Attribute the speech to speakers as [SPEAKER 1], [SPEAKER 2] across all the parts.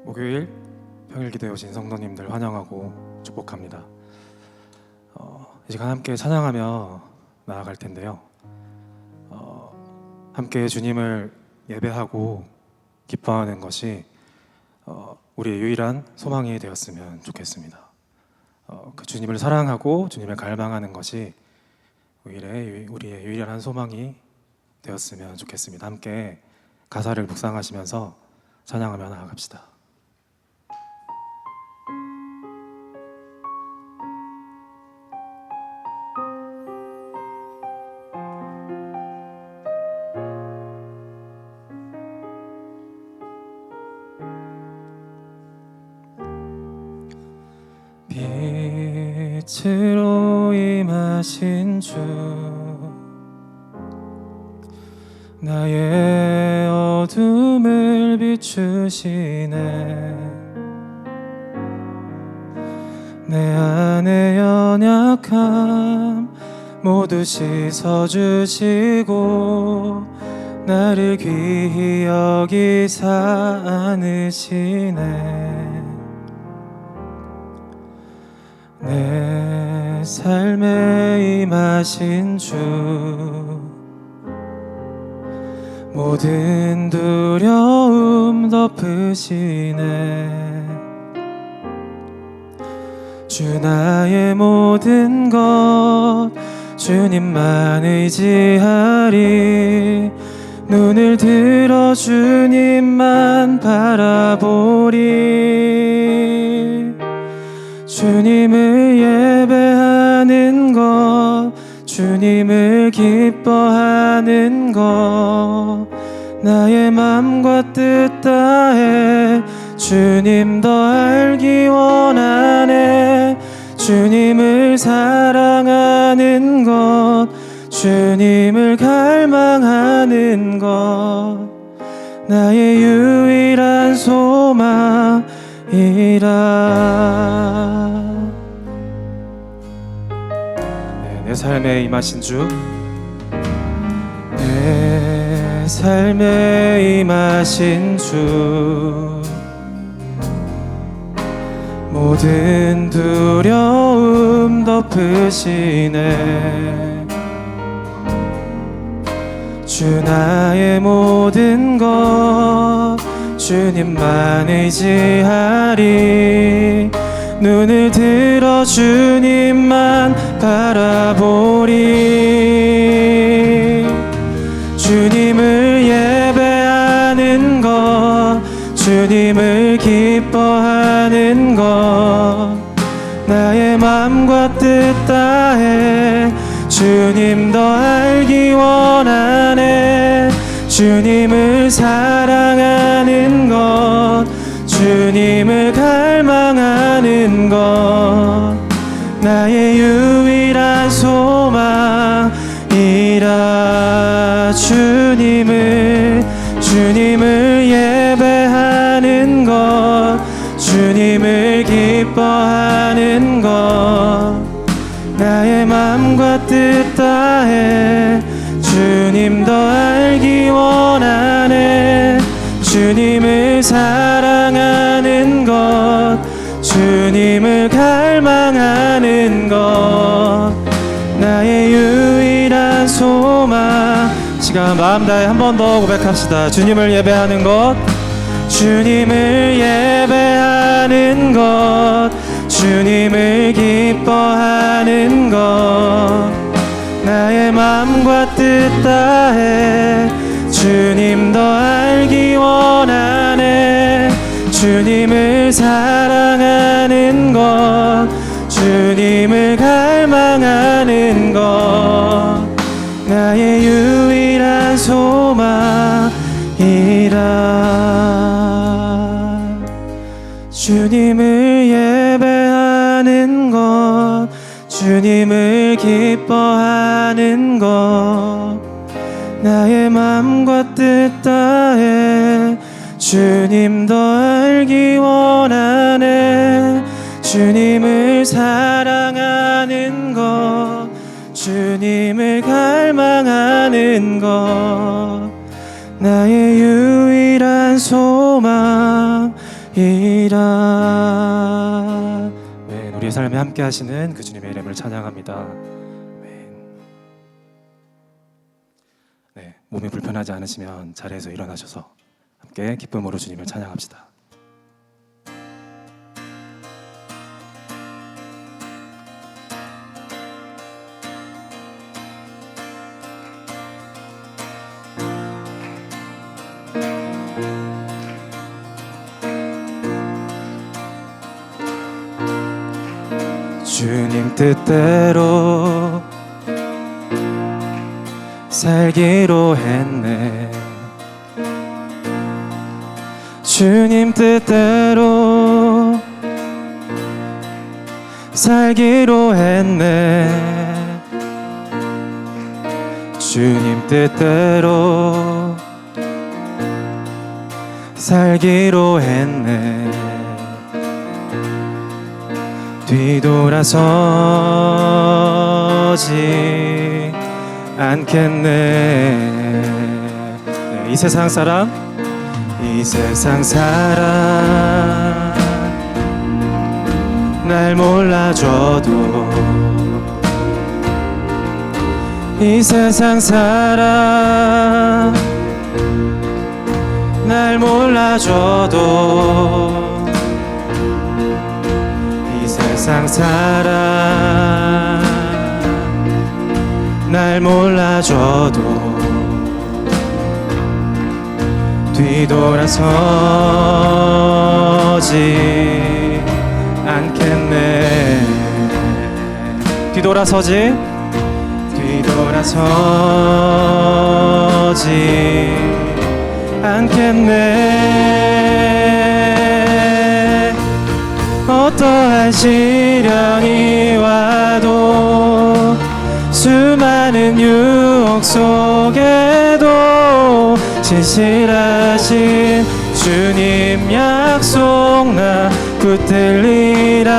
[SPEAKER 1] 목요일 평일 기도에 오신 성도님들 환영하고 축복합니다. 이 시간 함께 찬양하며 나아갈 텐데요. 함께 주님을 예배하고 기뻐하는 것이 우리의 유일한 소망이 되었으면 좋겠습니다. 그 주님을 사랑하고 주님을 갈망하는 것이 우리의 유일한 소망이 되었으면 좋겠습니다. 함께 가사를 묵상하시면서 찬양하며 나아갑시다. 빛으로 임하신 주, 나의 어둠을 비추시네. 내 안의 연약함 모두 씻어주시고 나를 귀히 여기사 안으시네. 내 삶에 임하신 주, 모든 두려움 덮으시네. 주 나의 모든 것 주님만 의지하리. 눈을 들어 주님만 바라보리. 주님을 예배하는 것, 주님을 기뻐하는 것, 나의 맘과 뜻 다해 주님 더 알기 원하네. 주님을 사랑하는 것, 주님을 갈망하는 것, 나의 유일한 소망이라. 내 삶에 임하신 주, 내 삶에 임하신 주, 모든 두려움 덮으시네. 주 나의 모든 것 주님만 의지하리. 눈을 들어 주님만 바라보리. 주님을 예배하는 것, 주님을 기뻐하는 것, 나의 맘과 뜻 다해 주님 더 알기 원하네. 주님을 사랑하는 것, 주님을 갈망하는 것, 나의 유일한 소망이라. 주님을 예배하는 것, 주님을 기뻐하는 것, 나의 맘과 뜻 다해 주님 더 알기 원하네. 주님을 사랑하는 것, 주님을 갈망하는 것, 나의 유일한 소망. 시간 마음 다해 한 번 더 고백합시다. 주님을 예배하는 것, 주님을 예배하는 것, 주님을 기뻐하는 것, 나의 맘과 뜻 다해 주님 더 알기 원하네. 주님을 사랑하는 것, 주님을 갈망하는 것, 나의 유일한 소망이라. 주님을 예배하는 것, 주님을 기뻐하는 것, 나의 맘과 뜻 다해 주님 더 알기 원하네. 주님을 사랑하는 것, 주님을 갈망하는 것, 나의 유일한 소망이라. 네, 우리의 삶에 함께 하시는 그 주님의 이름을 찬양합니다. 네, 몸이 불편하지 않으시면 자리에서 일어나셔서 함께 기쁨으로 주님을 찬양합시다. 주님 뜻대로 살기로 했네. 주님 뜻대로 살기로 했네. 주님 뜻대로 살기로 했네. 뒤돌아서지 않겠네. 네, 이 세상 사람 날 몰라줘도, 이 세상 사람 날 몰라줘도, 세상 사람 날 몰라줘도 뒤돌아서지 않겠네. 뒤돌아서지 않겠네. 어떠한 시련이 와도, 수많은 유혹 속에도 진실하신 주님 약속 나 붙들리라.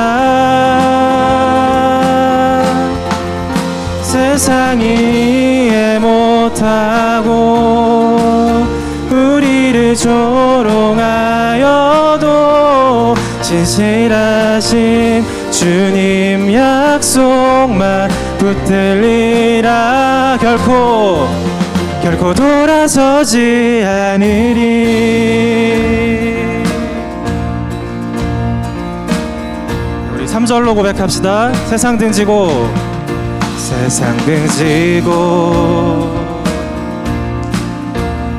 [SPEAKER 1] 세상이 이해 못하고 우리를 조롱하여도 진실하신 주님 약속만 붙들리라. 결코 돌아서지 않으리. 우리 3절로 고백합시다. 세상 등지고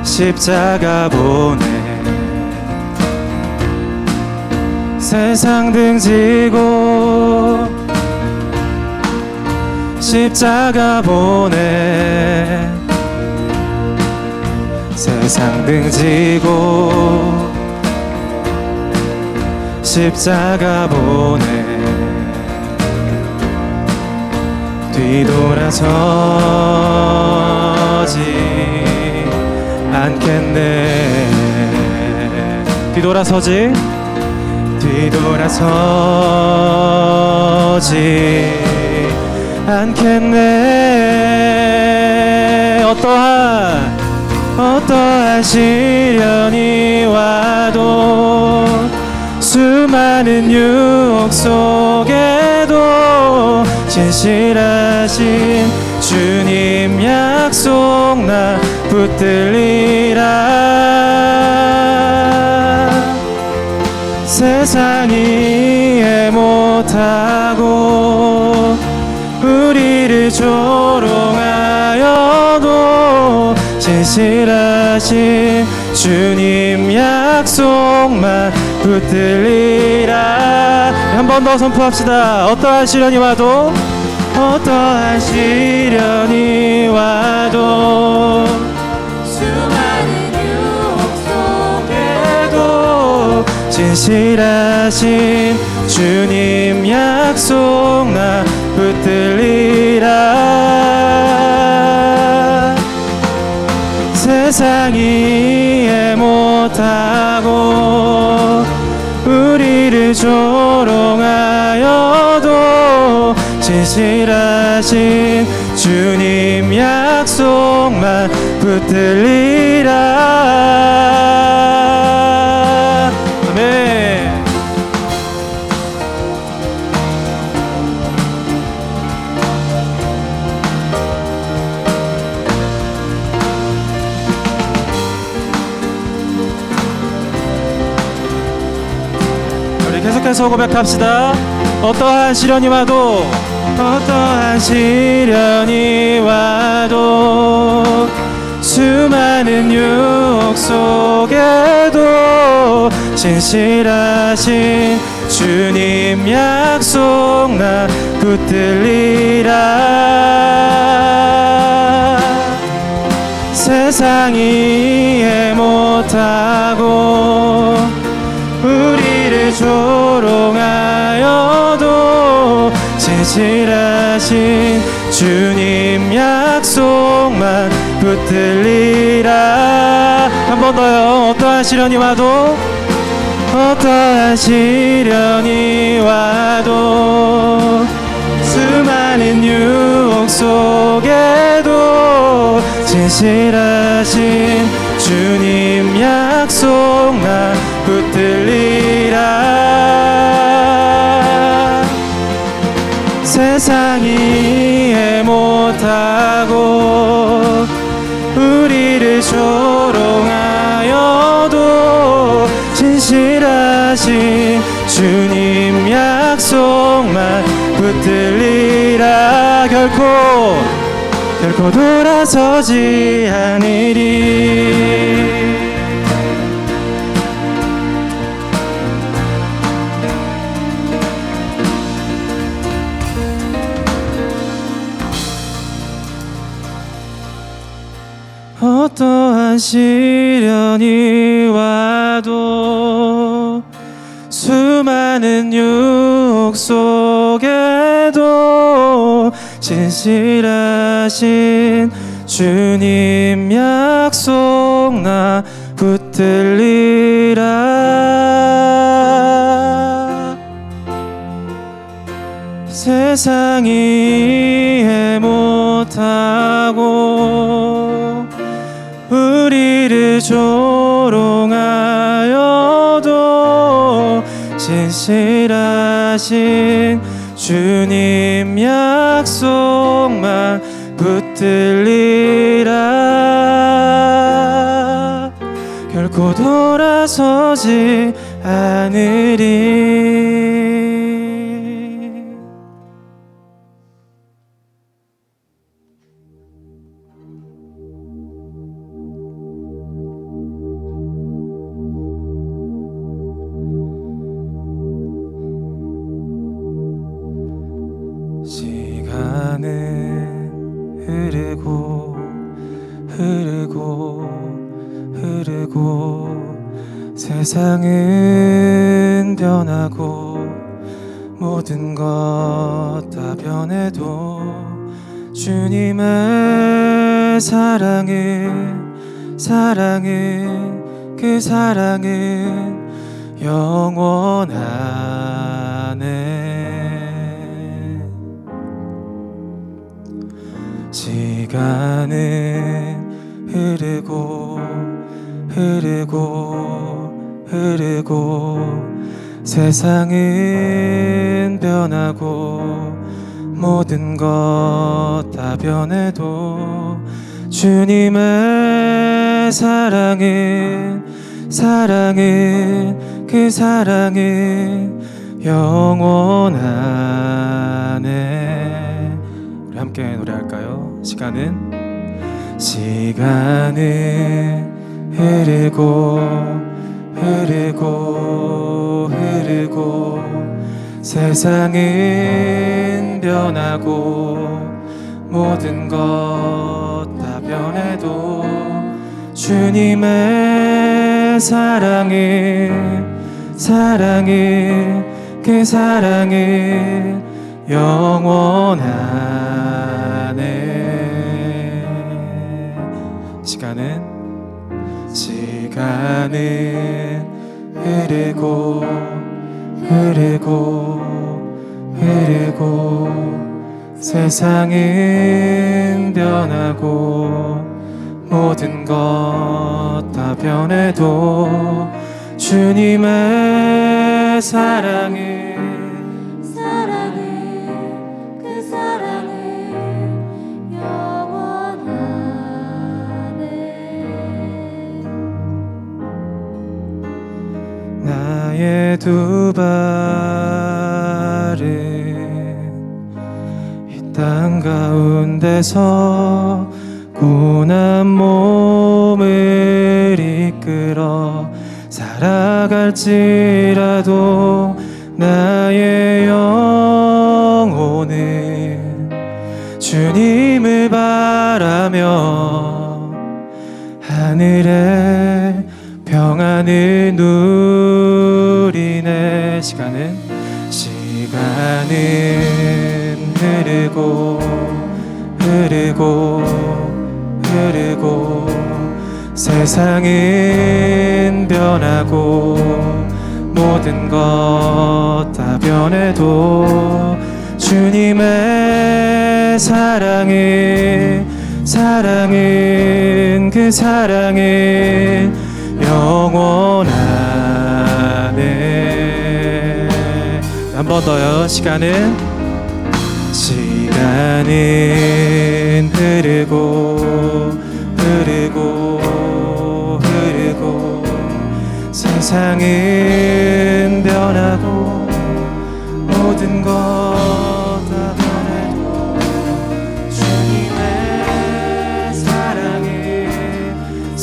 [SPEAKER 1] 십자가 보내. 세상 등지고 십자가 보내. 세상 등지고 십자가 보내. 뒤돌아서지 않겠네. 뒤돌아서지 않겠네. 어떠한 시련이 와도, 수많은 유혹 속에도 진실하신 주님 약속 나 붙들리라. 세상이 이해 못하고 우리를 조롱하여도 진실하신 주님 약속만 붙들리라. 한 번 더 선포합시다. 어떠한 시련이 와도, 어떠한 시련이 와도, 수많은 유혹 속에도 진실하신 주님 약속 나 붙들리라. 세상이 이해 못하고 우리를 조롱하여도 진실하신 주님 약속만 붙들리라. 아멘. 계속해서 고백합시다. 어떠한 시련이 와도 어떠한 시련이 와도 수많은 유혹 속에도 진실하신 주님 약속 나 붙들리라. 세상이 이해 못하고 우리를 조롱하여도 진실하신 주님 약속만 붙들리라. 한 번 더요. 어떠한 시련이 와도 어떠한 시련이 와도 수많은 유혹 속에도 진실하신 주님 약속만 붙들리라. 세상이 이해 못하고 우리를 조롱하여도 진실하신 주님 약속만 붙들리라. 결코 돌아서지 않으리. 어떠한 시련이 와도 수많은 유혹 속에도 진실하신 주님 약속 나 붙들리라. 세상이 이해 못하고 우리를 조롱하여도 진실하신 주님 약속만 붙들리라. 결코 돌아서지 않으리. 시간은 흐르고 세상은 변하고 모든 것 다 변해도 주님의 사랑은 그 사랑은 영원하네. 시간은 흐르고 세상은 변하고 모든 것 다 변해도 주님의 사랑은 그 사랑은 영원하네. 우리 함께 노래할까요? 시간은 흐르고 세상은 변하고 모든 것 다 변해도 주님의 사랑은 그 사랑은 영원하네. 시간은 흐르고 세상은 변하고 모든 것 다 변해도 주님의 사랑은
[SPEAKER 2] 그 사랑은 영원하네.
[SPEAKER 1] 나의 나의 두 발은 이 땅 가운데서 고난 몸을 이끌어 살아갈지라도 나의 영혼은 주님을 바라며 하늘의 평안을 누리네. 시간은 흐르고 세상은 변하고 모든 것 다 변해도 주님의 사랑은 그 사랑은 영원하네. 한 번 더요. 시간은 흐르고 세상은 변하고 모든 것 다 변해도 주님의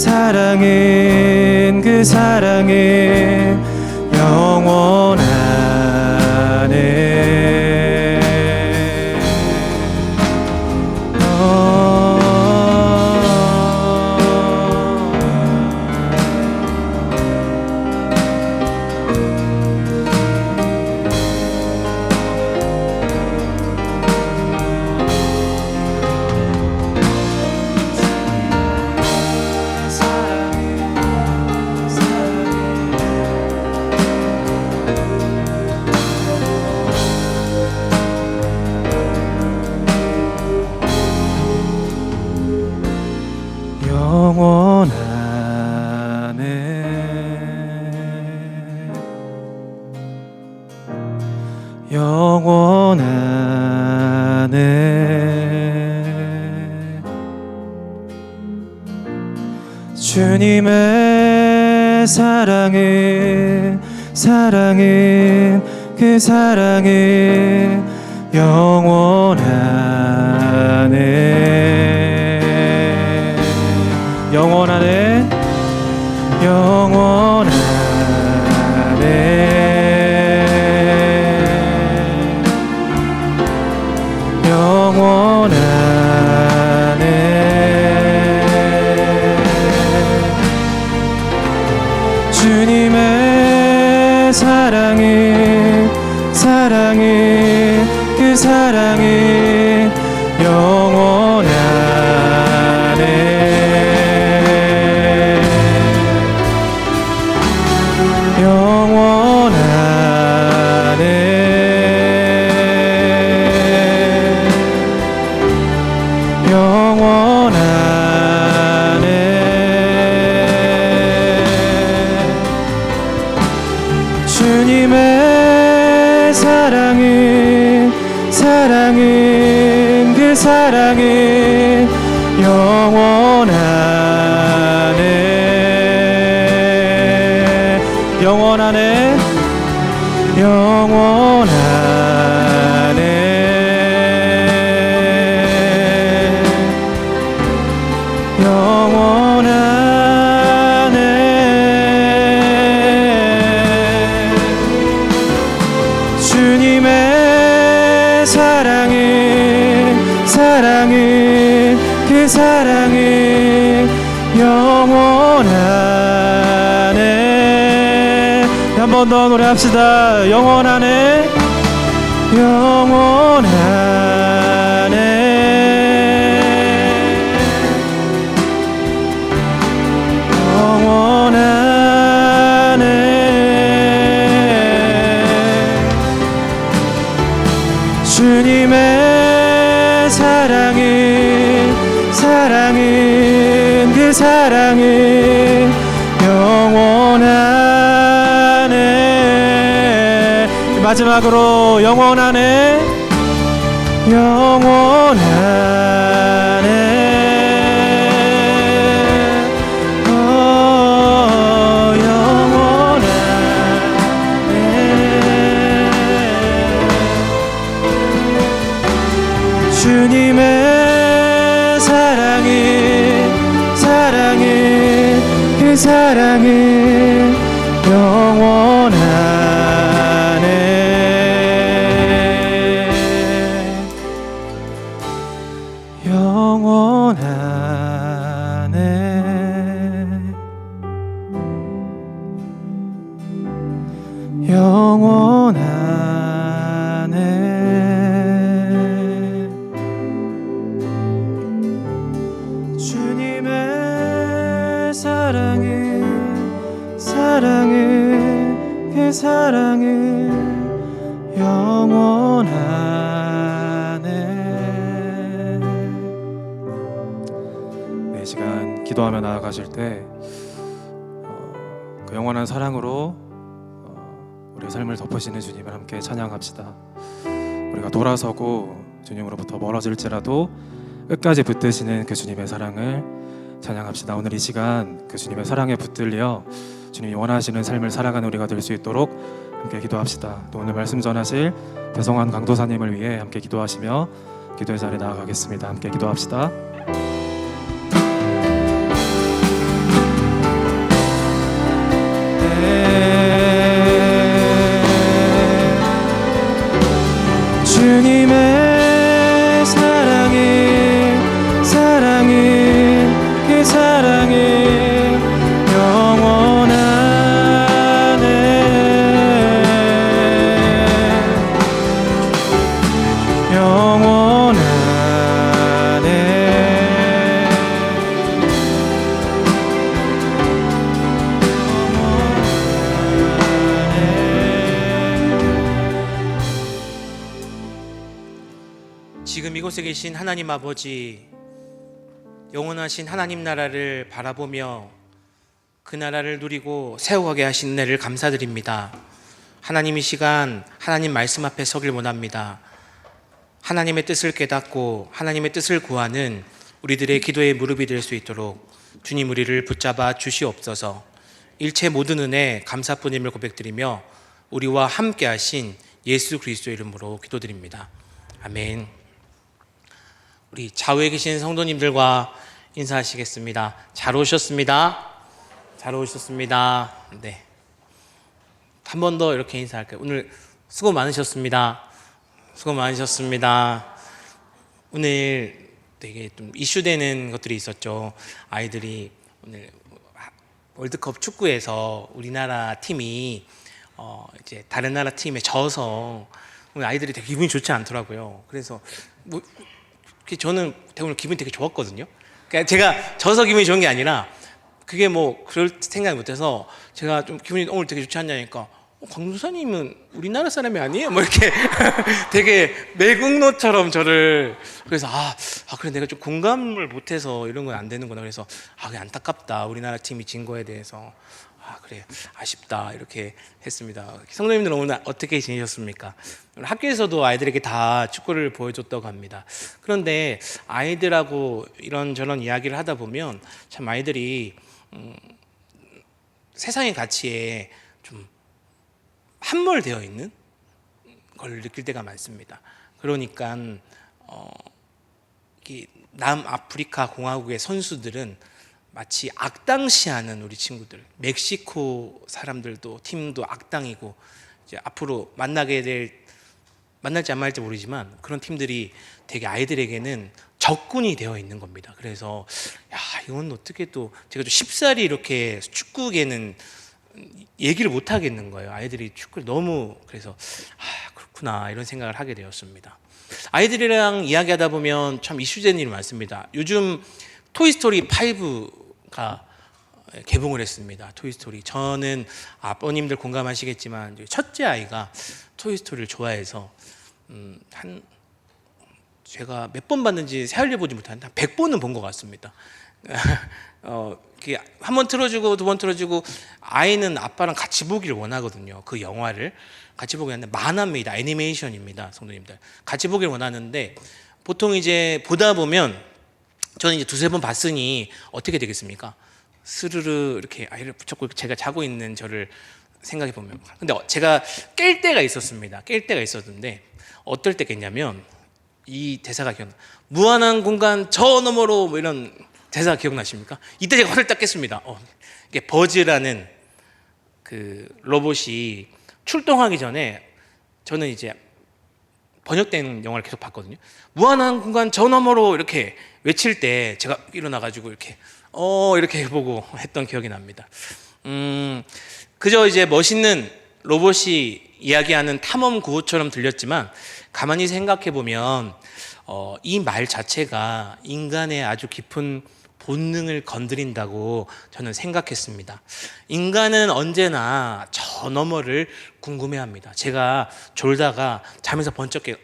[SPEAKER 1] 사랑은 그 사랑은 영원하네. 영원하네. 주님의 사랑은 그 사랑은 영원하네. 영원하네. 주님의 사랑은 그 사랑은 영원하네. 주님의 사랑은 그 사랑은 영원하네. 영원하네. 주님의 사랑은 그 사랑은 영원하네. 한 번 더 노래합시다. 영원하네. 주님의 사랑은 그 사랑은 영원하네. 마지막으로 영원하네. 사랑은 영원하네. 영원하네. 영원하네. 주님의 사랑은 그 사랑은 영원하네. 네, 이 시간 기도하며 나아가실 때 그 영원한 사랑으로 우리의 삶을 덮으시는 주님을 함께 찬양합시다. 우리가 돌아서고 주님으로부터 멀어질지라도 끝까지 붙드시는 그 주님의 사랑을 찬양합시다. 오늘 이 시간 그 주님의 사랑에 붙들려 주님이 원하시는 삶을 살아가는 우리가 될 수 있도록 함께 기도합시다. 또 오늘 말씀 전하실 배성환 강도사님을 위해 함께 기도하시며 기도의 자리에 나아가겠습니다. 함께 기도합시다. 주님의 사랑은 그 사랑은 영원하네. 영원하네.
[SPEAKER 2] 지금 이곳에 계신 하나님 아버지, 영원하신 하나님 나라를 바라보며 그 나라를 누리고 세워가게 하신 은혜를 감사드립니다. 하나님, 이 시간 하나님 말씀 앞에 서길 원합니다. 하나님의 뜻을 깨닫고 하나님의 뜻을 구하는 우리들의 기도의 무릎이 될 수 있도록 주님 우리를 붙잡아 주시옵소서. 일체 모든 은혜 감사뿐임을 고백드리며 우리와 함께 하신 예수 그리스도 이름으로 기도드립니다. 아멘. 우리 좌우에 계신 성도님들과 인사하시겠습니다. 잘 오셨습니다. 잘 오셨습니다. 네. 한 번 더 이렇게 인사할게요. 오늘 수고 많으셨습니다. 수고 많으셨습니다. 오늘 되게 좀 이슈되는 것들이 있었죠. 아이들이 오늘 월드컵 축구에서 우리나라 팀이 이제 다른 나라 팀에 져서 오늘 아이들이 되게 기분이 좋지 않더라고요. 그래서 뭐 저는 오늘 기분이 되게 좋았거든요. 그러니까 제가 져서 기분이 좋은 게 아니라 그게 뭐 그럴 생각을 못해서 제가 좀 기분이 오늘 되게 좋지 않냐니까 강도사님은 우리나라 사람이 아니에요? 뭐 이렇게 되게 매국노처럼 저를 그래서 그래 내가 좀 공감을 못해서 이런 건 안 되는구나. 그래서 그게 안타깝다. 우리나라 팀이 진 거에 대해서 그래 아쉽다 이렇게 했습니다. 성도님들 오늘 어떻게 지내셨습니까? 학교에서도 아이들에게 다 축구를 보여줬다고 합니다. 그런데 아이들하고 이런저런 이야기를 하다 보면 참 아이들이 세상의 가치에 좀 함몰되어 있는 걸 느낄 때가 많습니다. 그러니까 남아프리카 공화국의 선수들은 마치 악당시하는 우리 친구들, 멕시코 사람들도 팀도 악당이고 이제 앞으로 만날지 안 만날지 모르지만 그런 팀들이 되게 아이들에게는 적군이 되어 있는 겁니다. 그래서 이건 어떻게 또 제가 좀 쉽사리 이렇게 축구계는 얘기를 못 하겠는 거예요. 아이들이 축구를 너무 그래서 그렇구나 이런 생각을 하게 되었습니다. 아이들이랑 이야기하다 보면 참 이슈되는 일이 많습니다. 요즘 토이스토리 5가 개봉을 했습니다. 토이스토리. 저는 아버님들 공감하시겠지만 첫째 아이가 토이스토리를 좋아해서 제가 몇 번 봤는지 세알려 보지 못하는데 한 100번은 본 것 같습니다. 한 번 틀어주고 두 번 틀어주고 아이는 아빠랑 같이 보기를 원하거든요. 그 영화를 같이 보기 하는데 만화입니다. 애니메이션입니다. 성도님들 같이 보기를 원하는데 보통 이제 보다 보면 저는 이제 두세 번 봤으니 어떻게 되겠습니까? 스르르 이렇게 아이를 붙잡고 제가 자고 있는 저를 생각해 보면 근데 제가 깰 때가 있었습니다. 깰 때가 있었는데 어떨 때 깼냐면 이 대사가 기억나. 무한한 공간 저 너머로 뭐 이런 대사 기억나십니까? 이때 제가 화를 딱 깼습니다. 이게 버즈라는 그 로봇이 출동하기 전에 저는 이제 번역된 영화를 계속 봤거든요. 무한한 공간 저 너머로 이렇게 외칠 때 제가 일어나가지고 이렇게 해보고 했던 기억이 납니다. 그저 이제 멋있는 로봇이 이야기하는 탐험 구호처럼 들렸지만 가만히 생각해 보면 이 말 자체가 인간의 아주 깊은 본능을 건드린다고 저는 생각했습니다. 인간은 언제나 저 너머를 궁금해합니다. 제가 졸다가 잠에서 번쩍 깨,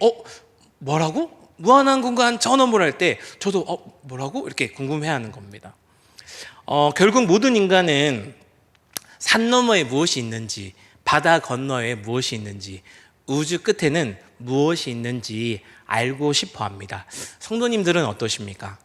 [SPEAKER 2] 뭐라고? 무한한 공간 저 너머를 할 때 저도 뭐라고? 이렇게 궁금해하는 겁니다. 결국 모든 인간은 산 너머에 무엇이 있는지, 바다 건너에 무엇이 있는지, 우주 끝에는 무엇이 있는지 알고 싶어 합니다. 성도님들은 어떠십니까?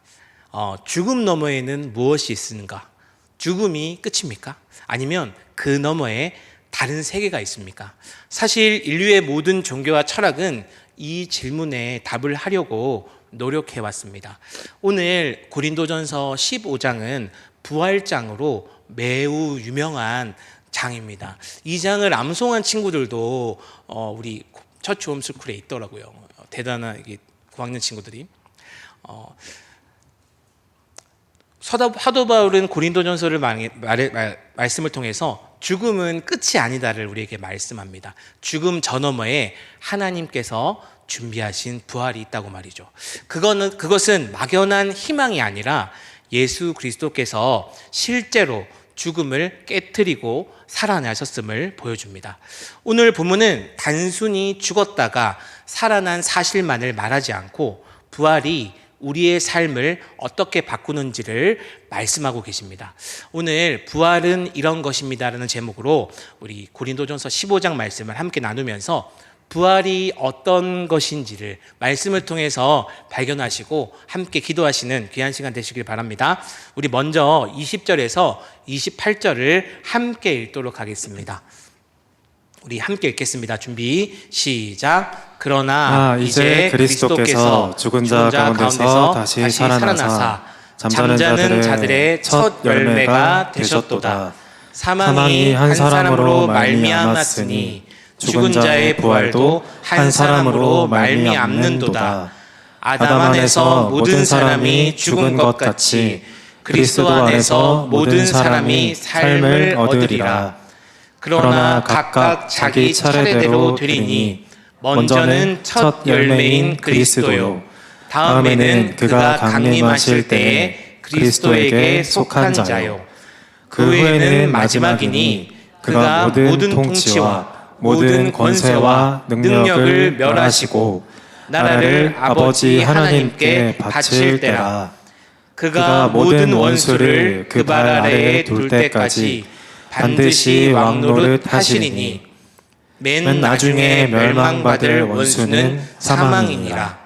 [SPEAKER 2] 죽음 너머에는 무엇이 있는가? 죽음이 끝입니까? 아니면 그 너머에 다른 세계가 있습니까? 사실 인류의 모든 종교와 철학은 이 질문에 답을 하려고 노력해 왔습니다. 오늘 고린도전서 15장은 부활장으로 매우 유명한 장입니다. 이 장을 암송한 친구들도 우리 처치 홈스쿨에 있더라고요. 대단한 고학년 친구들이. 사도 바울은 고린도전서를 말씀을 통해서 죽음은 끝이 아니다를 우리에게 말씀합니다. 죽음 저 너머에 하나님께서 준비하신 부활이 있다고 말이죠. 그것은 막연한 희망이 아니라 예수 그리스도께서 실제로 죽음을 깨트리고 살아나셨음을 보여줍니다. 오늘 본문은 단순히 죽었다가 살아난 사실만을 말하지 않고 부활이 우리의 삶을 어떻게 바꾸는지를 말씀하고 계십니다. 오늘 부활은 이런 것입니다라는 제목으로 우리 고린도전서 15장 말씀을 함께 나누면서 부활이 어떤 것인지를 말씀을 통해서 발견하시고 함께 기도하시는 귀한 시간 되시길 바랍니다. 우리 먼저 20절에서 28절을 함께 읽도록 하겠습니다. 우리 함께 읽겠습니다. 준비 시작. 그러나 이제 그리스도께서 죽은 자 가운데서 다시 살아나사 잠자는 자들의 첫 열매가 되셨도다. 사망이 한 사람으로 말미암았으니 죽은 자의 부활도 한 사람으로 말미암는도다. 아담 안에서 모든 사람이 죽은 것 같이 그리스도 안에서 모든 사람이 삶을 얻으리라. 그러나 각각 자기 차례대로 되리니 먼저는 첫 열매인 그리스도요, 다음에는 그가 강림하실 때에 그리스도에게 속한 자요, 그 후에는 마지막이니 그가 모든 통치와 모든 권세와 능력을 멸하시고 나라를 아버지 하나님께 바칠 때라. 그가 모든 원수를 그 발 아래에 둘 때까지 반드시 왕노릇 하시리니 맨 나중에 멸망받을 원수는 사망이니라.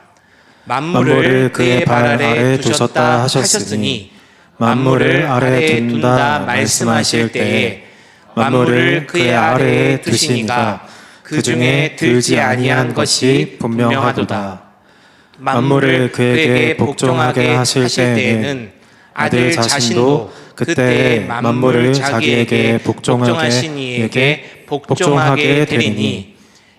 [SPEAKER 2] 만물을 그의 발 아래 두셨다 하셨으니 만물을 아래에 둔다 말씀하실 때에 만물을 그의 아래에 두시니가 그 중에 들지 아니한 것이 분명하도다. 만물을 그에게 복종하게 하실 때에는 아들 자신도 그때 만물을 자기에게 복종하신 이에게 복종하게 되리니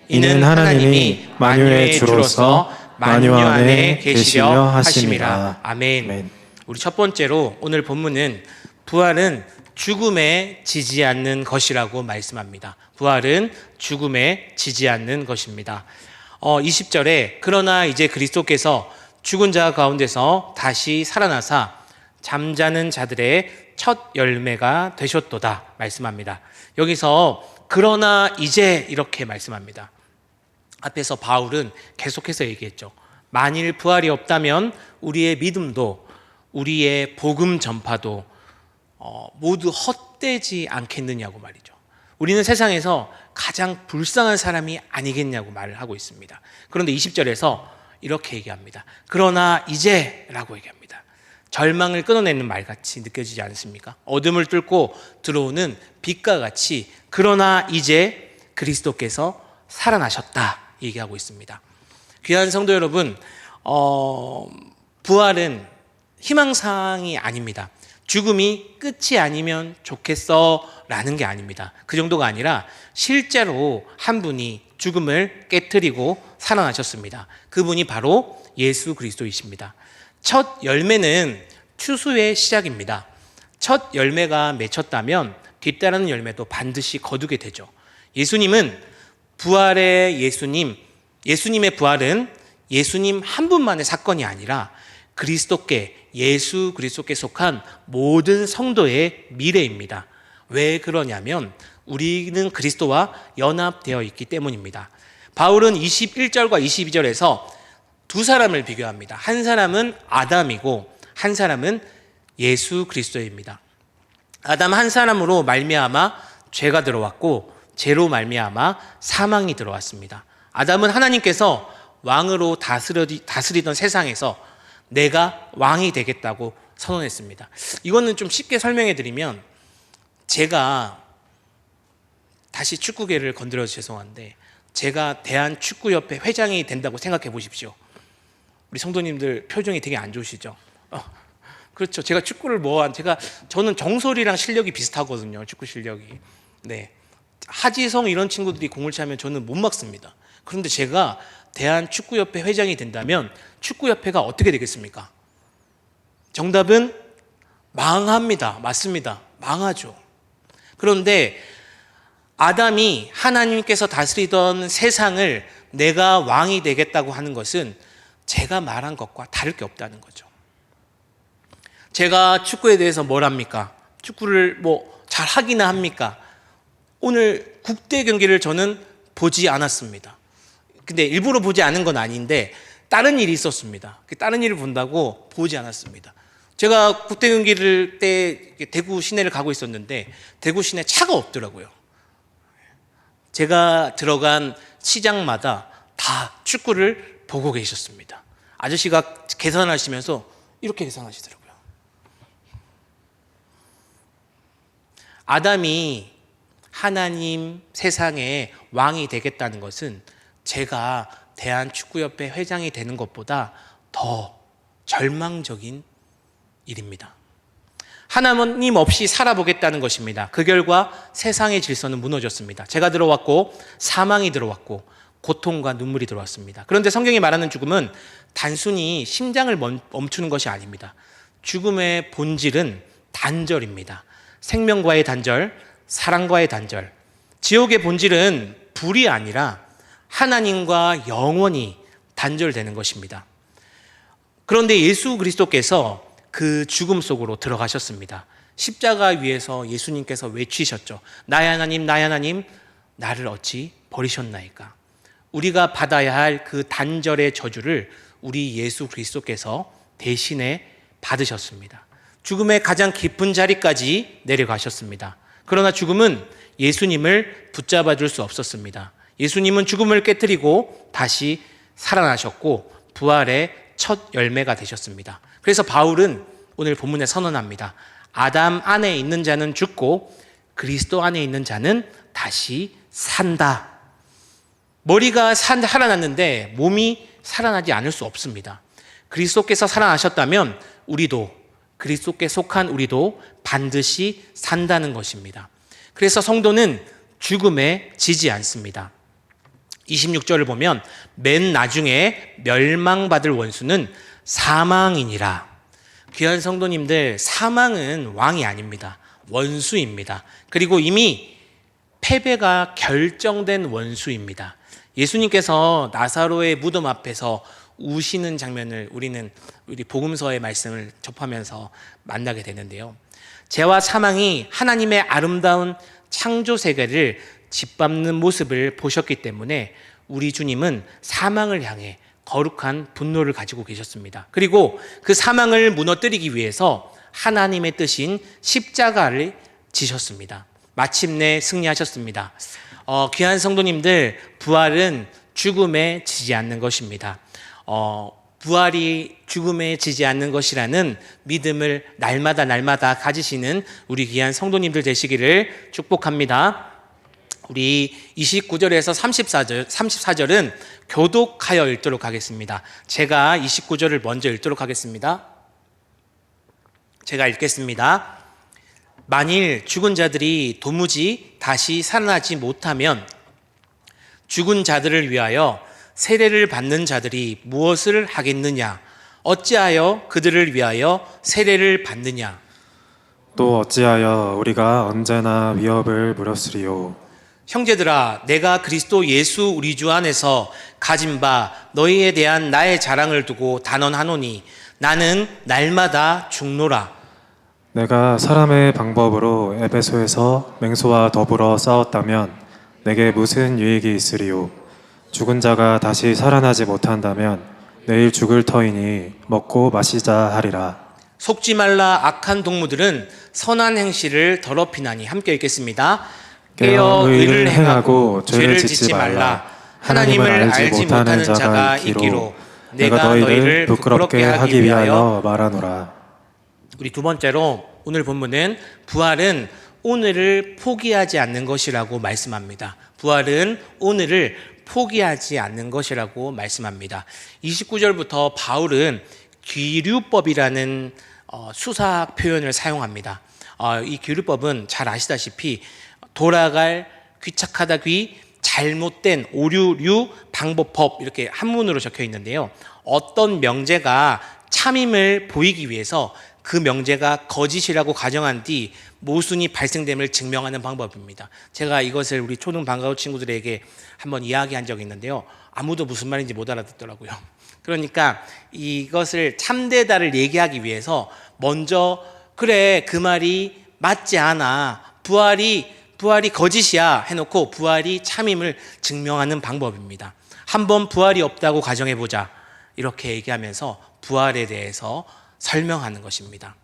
[SPEAKER 2] 이는 하나님이 만유의 주로서 만유 안에 계시려 하심이라. 아멘. 우리 첫 번째로 오늘 본문은 부활은 죽음에 지지 않는 것이라고 말씀합니다. 부활은 죽음에 지지 않는 것입니다. 20절에 그러나 이제 그리스도께서 죽은 자 가운데서 다시 살아나사 잠자는 자들의 첫 열매가 되셨도다 말씀합니다. 여기서 그러나 이제 이렇게 말씀합니다. 앞에서 바울은 계속해서 얘기했죠. 만일 부활이 없다면 우리의 믿음도 우리의 복음 전파도 모두 헛되지 않겠느냐고 말이죠. 우리는 세상에서 가장 불쌍한 사람이 아니겠냐고 말을 하고 있습니다. 그런데 20절에서 이렇게 얘기합니다. 그러나 이제 라고 얘기합니다. 절망을 끊어내는 말같이 느껴지지 않습니까? 어둠을 뚫고 들어오는 빛과 같이 그러나 이제 그리스도께서 살아나셨다 얘기하고 있습니다. 귀한 성도 여러분, 부활은 희망사항이 아닙니다. 죽음이 끝이 아니면 좋겠어 라는 게 아닙니다. 그 정도가 아니라 실제로 한 분이 죽음을 깨트리고 살아나셨습니다. 그분이 바로 예수 그리스도이십니다. 첫 열매는 추수의 시작입니다. 첫 열매가 맺혔다면 뒤따르는 열매도 반드시 거두게 되죠. 예수님은 부활의 예수님의 부활은 예수님 한 분만의 사건이 아니라 예수 그리스도께 속한 모든 성도의 미래입니다. 왜 그러냐면 우리는 그리스도와 연합되어 있기 때문입니다. 바울은 21절과 22절에서 두 사람을 비교합니다. 한 사람은 아담이고 한 사람은 예수 그리스도입니다. 아담 한 사람으로 말미암아 죄가 들어왔고 죄로 말미암아 사망이 들어왔습니다. 아담은 하나님께서 왕으로 다스리던 세상에서 내가 왕이 되겠다고 선언했습니다. 이거는 좀 쉽게 설명해 드리면, 제가 다시 축구계를 건드려서 죄송한데 제가 대한축구협회 회장이 된다고 생각해 보십시오. 우리 성도님들 표정이 되게 안 좋으시죠? 그렇죠. 제가 축구를 저는 정솔이랑 실력이 비슷하거든요. 축구 실력이. 네. 하지성 이런 친구들이 공을 차면 저는 못 막습니다. 그런데 제가 대한축구협회 회장이 된다면 축구협회가 어떻게 되겠습니까? 정답은 망합니다. 맞습니다. 망하죠. 그런데 아담이 하나님께서 다스리던 세상을 내가 왕이 되겠다고 하는 것은 제가 말한 것과 다를 게 없다는 거죠. 제가 축구에 대해서 뭘 합니까? 축구를 잘 하기나 합니까? 오늘 국대 경기를 저는 보지 않았습니다. 근데 일부러 보지 않은 건 아닌데 다른 일이 있었습니다. 다른 일을 본다고 보지 않았습니다. 제가 국대 경기를 때 대구 시내를 가고 있었는데 대구 시내 차가 없더라고요. 제가 들어간 시장마다 다 축구를 보고 계셨습니다. 아저씨가 계산하시면서 이렇게 계산하시더라고요. 아담이 하나님 세상의 왕이 되겠다는 것은 제가 대한축구협회 회장이 되는 것보다 더 절망적인 일입니다. 하나님 없이 살아보겠다는 것입니다. 그 결과 세상의 질서는 무너졌습니다. 죄가 들어왔고 사망이 들어왔고 고통과 눈물이 들어왔습니다. 그런데 성경이 말하는 죽음은 단순히 심장을 멈추는 것이 아닙니다. 죽음의 본질은 단절입니다. 생명과의 단절, 사랑과의 단절. 지옥의 본질은 불이 아니라 하나님과 영원히 단절되는 것입니다. 그런데 예수 그리스도께서 그 죽음 속으로 들어가셨습니다. 십자가 위에서 예수님께서 외치셨죠. 나의 하나님, 나의 하나님, 나를 어찌 버리셨나이까. 우리가 받아야 할 그 단절의 저주를 우리 예수 그리스도께서 대신에 받으셨습니다. 죽음의 가장 깊은 자리까지 내려가셨습니다. 그러나 죽음은 예수님을 붙잡아 줄 수 없었습니다. 예수님은 죽음을 깨뜨리고 다시 살아나셨고 부활의 첫 열매가 되셨습니다. 그래서 바울은 오늘 본문에 선언합니다. 아담 안에 있는 자는 죽고 그리스도 안에 있는 자는 다시 산다. 머리가 살아났는데 몸이 살아나지 않을 수 없습니다. 그리스도께서 살아나셨다면 그리스도께 속한 우리도 반드시 산다는 것입니다. 그래서 성도는 죽음에 지지 않습니다. 26절을 보면 맨 나중에 멸망받을 원수는 사망이니라. 귀한 성도님들, 사망은 왕이 아닙니다. 원수입니다. 그리고 이미 패배가 결정된 원수입니다. 예수님께서 나사로의 무덤 앞에서 우시는 장면을 우리 복음서의 말씀을 접하면서 만나게 되는데요. 죄와 사망이 하나님의 아름다운 창조 세계를 짓밟는 모습을 보셨기 때문에 우리 주님은 사망을 향해 거룩한 분노를 가지고 계셨습니다. 그리고 그 사망을 무너뜨리기 위해서 하나님의 뜻인 십자가를 지셨습니다. 마침내 승리하셨습니다. 귀한 성도님들, 부활은 죽음에 지지 않는 것입니다. 부활이 죽음에 지지 않는 것이라는 믿음을 날마다 가지시는 우리 귀한 성도님들 되시기를 축복합니다. 우리 29절에서 34절은 교독하여 읽도록 하겠습니다. 제가 29절을 먼저 읽도록 하겠습니다. 제가 읽겠습니다. 만일 죽은 자들이 도무지 다시 살아나지 못하면 죽은 자들을 위하여 세례를 받는 자들이 무엇을 하겠느냐? 어찌하여 그들을 위하여 세례를 받느냐?
[SPEAKER 1] 또 어찌하여 우리가 언제나 위협을 무릅쓰리요.
[SPEAKER 2] 형제들아, 내가 그리스도 예수 우리 주 안에서 가진 바 너희에 대한 나의 자랑을 두고 단언하노니 나는 날마다 죽노라.
[SPEAKER 1] 내가 사람의 방법으로 에베소에서 맹수와 더불어 싸웠다면 내게 무슨 유익이 있으리요. 죽은 자가 다시 살아나지 못한다면 내일 죽을 터이니 먹고 마시자 하리라.
[SPEAKER 2] 속지 말라. 악한 동무들은 선한 행실을 더럽히나니. 함께 읽겠습니다. 깨어 의를 행하고 죄를 짓지 말라. 하나님을 알지 못하는 자가 있기로 내가 너희를 부끄럽게 하기 위하여 말하노라. 우리 두 번째로 오늘 본문은 부활은 오늘을 포기하지 않는 것이라고 말씀합니다. 부활은 오늘을 포기하지 않는 것이라고 말씀합니다. 29절부터 바울은 귀류법이라는 수사 표현을 사용합니다. 이 귀류법은 잘 아시다시피 돌아갈, 귀착하다 귀, 잘못된, 오류류, 방법법 이렇게 한문으로 적혀 있는데요. 어떤 명제가 참임을 보이기 위해서 그 명제가 거짓이라고 가정한 뒤 모순이 발생됨을 증명하는 방법입니다. 제가 이것을 우리 초등 방과후 친구들에게 한번 이야기한 적이 있는데요. 아무도 무슨 말인지 못 알아듣더라고요. 그러니까 이것을 참되다를 얘기하기 위해서 먼저 그래 그 말이 맞지 않아. 부활이 거짓이야 해놓고 부활이 참임을 증명하는 방법입니다. 한번 부활이 없다고 가정해보자. 이렇게 얘기하면서 부활에 대해서 설명하는 것입니다.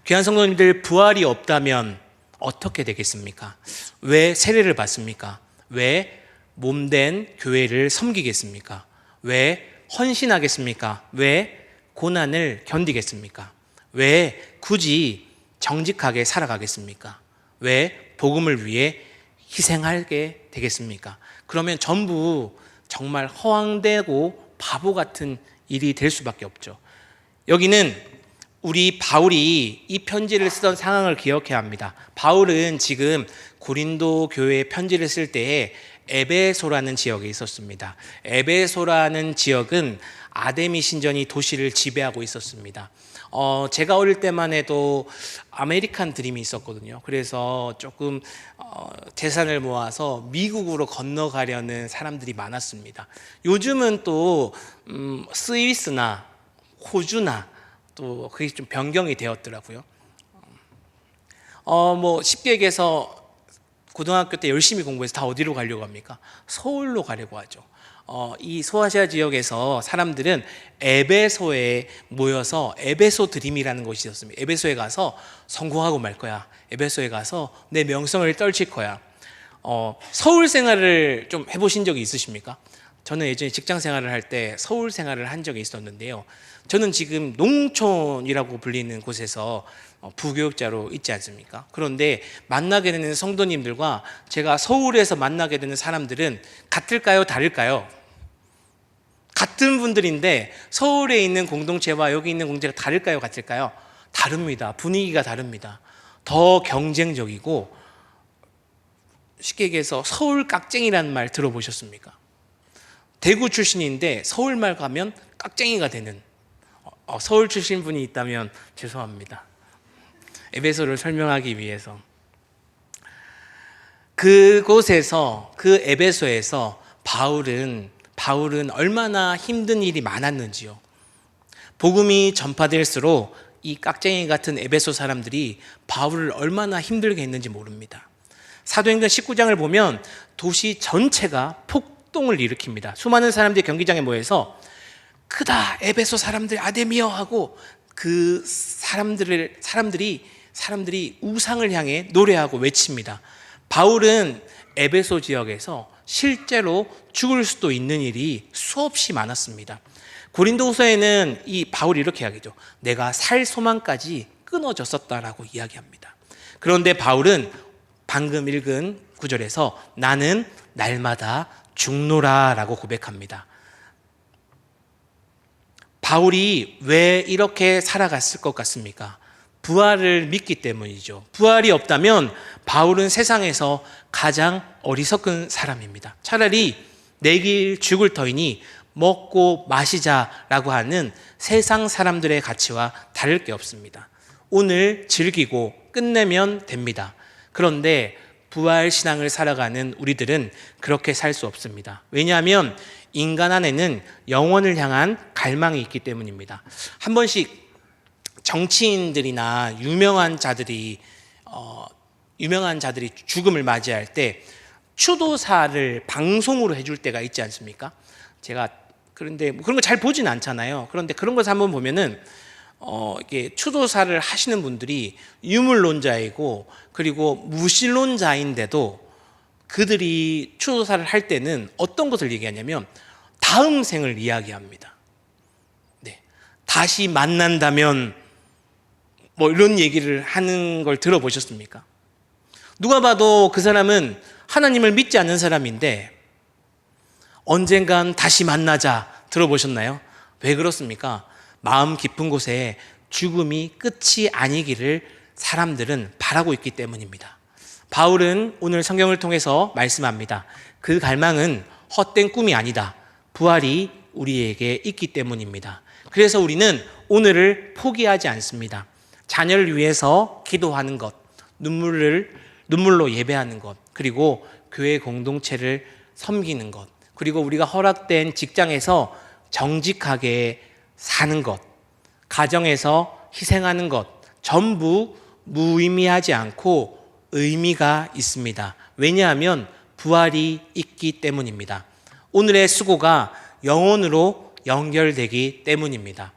[SPEAKER 2] 귀한 성도님들, 부활이 없다면 어떻게 되겠습니까? 왜 세례를 받습니까? 왜 몸된 교회를 섬기겠습니까? 왜 헌신하겠습니까? 왜 고난을 견디겠습니까? 왜 굳이 정직하게 살아가겠습니까? 왜 복음을 위해 희생하게 되겠습니까? 그러면 전부 정말 허황되고 바보 같은 일이 될 수밖에 없죠. 여기는 우리 바울이 이 편지를 쓰던 상황을 기억해야 합니다. 바울은 지금 고린도 교회에 편지를 쓸 때에 에베소라는 지역에 있었습니다. 에베소라는 지역은 아데미 신전이 도시를 지배하고 있었습니다. 제가 어릴 때만 해도 아메리칸 드림이 있었거든요. 그래서 조금 재산을 모아서 미국으로 건너가려는 사람들이 많았습니다. 요즘은 또 스위스나 호주나 또 그게 좀 변경이 되었더라고요. 뭐 쉽게 얘기해서 고등학교 때 열심히 공부해서 다 어디로 가려고 합니까? 서울로 가려고 하죠. 이 소아시아 지역에서 사람들은 에베소에 모여서 에베소 드림이라는 곳이 있었습니다. 에베소에 가서 성공하고 말 거야. 에베소에 가서 내 명성을 떨칠 거야. 서울 생활을 좀 해보신 적이 있으십니까? 저는 예전에 직장 생활을 할 때 서울 생활을 한 적이 있었는데요. 저는 지금 농촌이라고 불리는 곳에서 부교육자로 있지 않습니까? 그런데 만나게 되는 성도님들과 제가 서울에서 만나게 되는 사람들은 같을까요? 다를까요? 같은 분들인데 서울에 있는 공동체와 여기 있는 공동체가 다를까요? 같을까요? 다릅니다. 분위기가 다릅니다. 더 경쟁적이고 쉽게 얘기해서 서울 깍쟁이라는 말 들어보셨습니까? 대구 출신인데 서울말 가면 깍쟁이가 되는 서울 출신 분이 있다면 죄송합니다. 에베소를 설명하기 위해서 그곳에서 그 에베소에서 바울은 얼마나 힘든 일이 많았는지요. 복음이 전파될수록 이 깍쟁이 같은 에베소 사람들이 바울을 얼마나 힘들게 했는지 모릅니다. 사도행전 19장을 보면 도시 전체가 폭동을 일으킵니다. 수많은 사람들이 경기장에 모여서 크다 에베소 사람들 아데미어 하고 그 사람들이 우상을 향해 노래하고 외칩니다. 바울은 에베소 지역에서 실제로 죽을 수도 있는 일이 수없이 많았습니다. 고린도후서에는 이 바울이 이렇게 이야기죠. 내가 살 소망까지 끊어졌었다라고 이야기합니다. 그런데 바울은 방금 읽은 구절에서 나는 날마다 죽노라라고 고백합니다. 바울이 왜 이렇게 살아갔을 것 같습니까? 부활을 믿기 때문이죠. 부활이 없다면 바울은 세상에서 가장 어리석은 사람입니다. 차라리 내길 죽을 터이니 먹고 마시자라고 하는 세상 사람들의 가치와 다를 게 없습니다. 오늘 즐기고 끝내면 됩니다. 그런데 부활 신앙을 살아가는 우리들은 그렇게 살 수 없습니다. 왜냐하면 인간 안에는 영원을 향한 갈망이 있기 때문입니다. 한 번씩 정치인들이나 유명한 자들이 죽음을 맞이할 때 추도사를 방송으로 해줄 때가 있지 않습니까? 제가 그런데 그런 거 잘 보진 않잖아요. 그런데 그런 것을 한번 보면은 이게 추도사를 하시는 분들이 유물론자이고 그리고 무신론자인데도 그들이 추도사를 할 때는 어떤 것을 얘기하냐면 다음 생을 이야기합니다. 네. 다시 만난다면 뭐 이런 얘기를 하는 걸 들어보셨습니까? 누가 봐도 그 사람은 하나님을 믿지 않는 사람인데 언젠간 다시 만나자 들어보셨나요? 왜 그렇습니까? 마음 깊은 곳에 죽음이 끝이 아니기를 사람들은 바라고 있기 때문입니다. 바울은 오늘 성경을 통해서 말씀합니다. 그 갈망은 헛된 꿈이 아니다. 부활이 우리에게 있기 때문입니다. 그래서 우리는 오늘을 포기하지 않습니다. 자녀를 위해서 기도하는 것, 눈물로 예배하는 것, 그리고 교회 공동체를 섬기는 것, 그리고 우리가 허락된 직장에서 정직하게 사는 것, 가정에서 희생하는 것, 전부 무의미하지 않고 의미가 있습니다. 왜냐하면 부활이 있기 때문입니다. 오늘의 수고가 영혼으로 연결되기 때문입니다.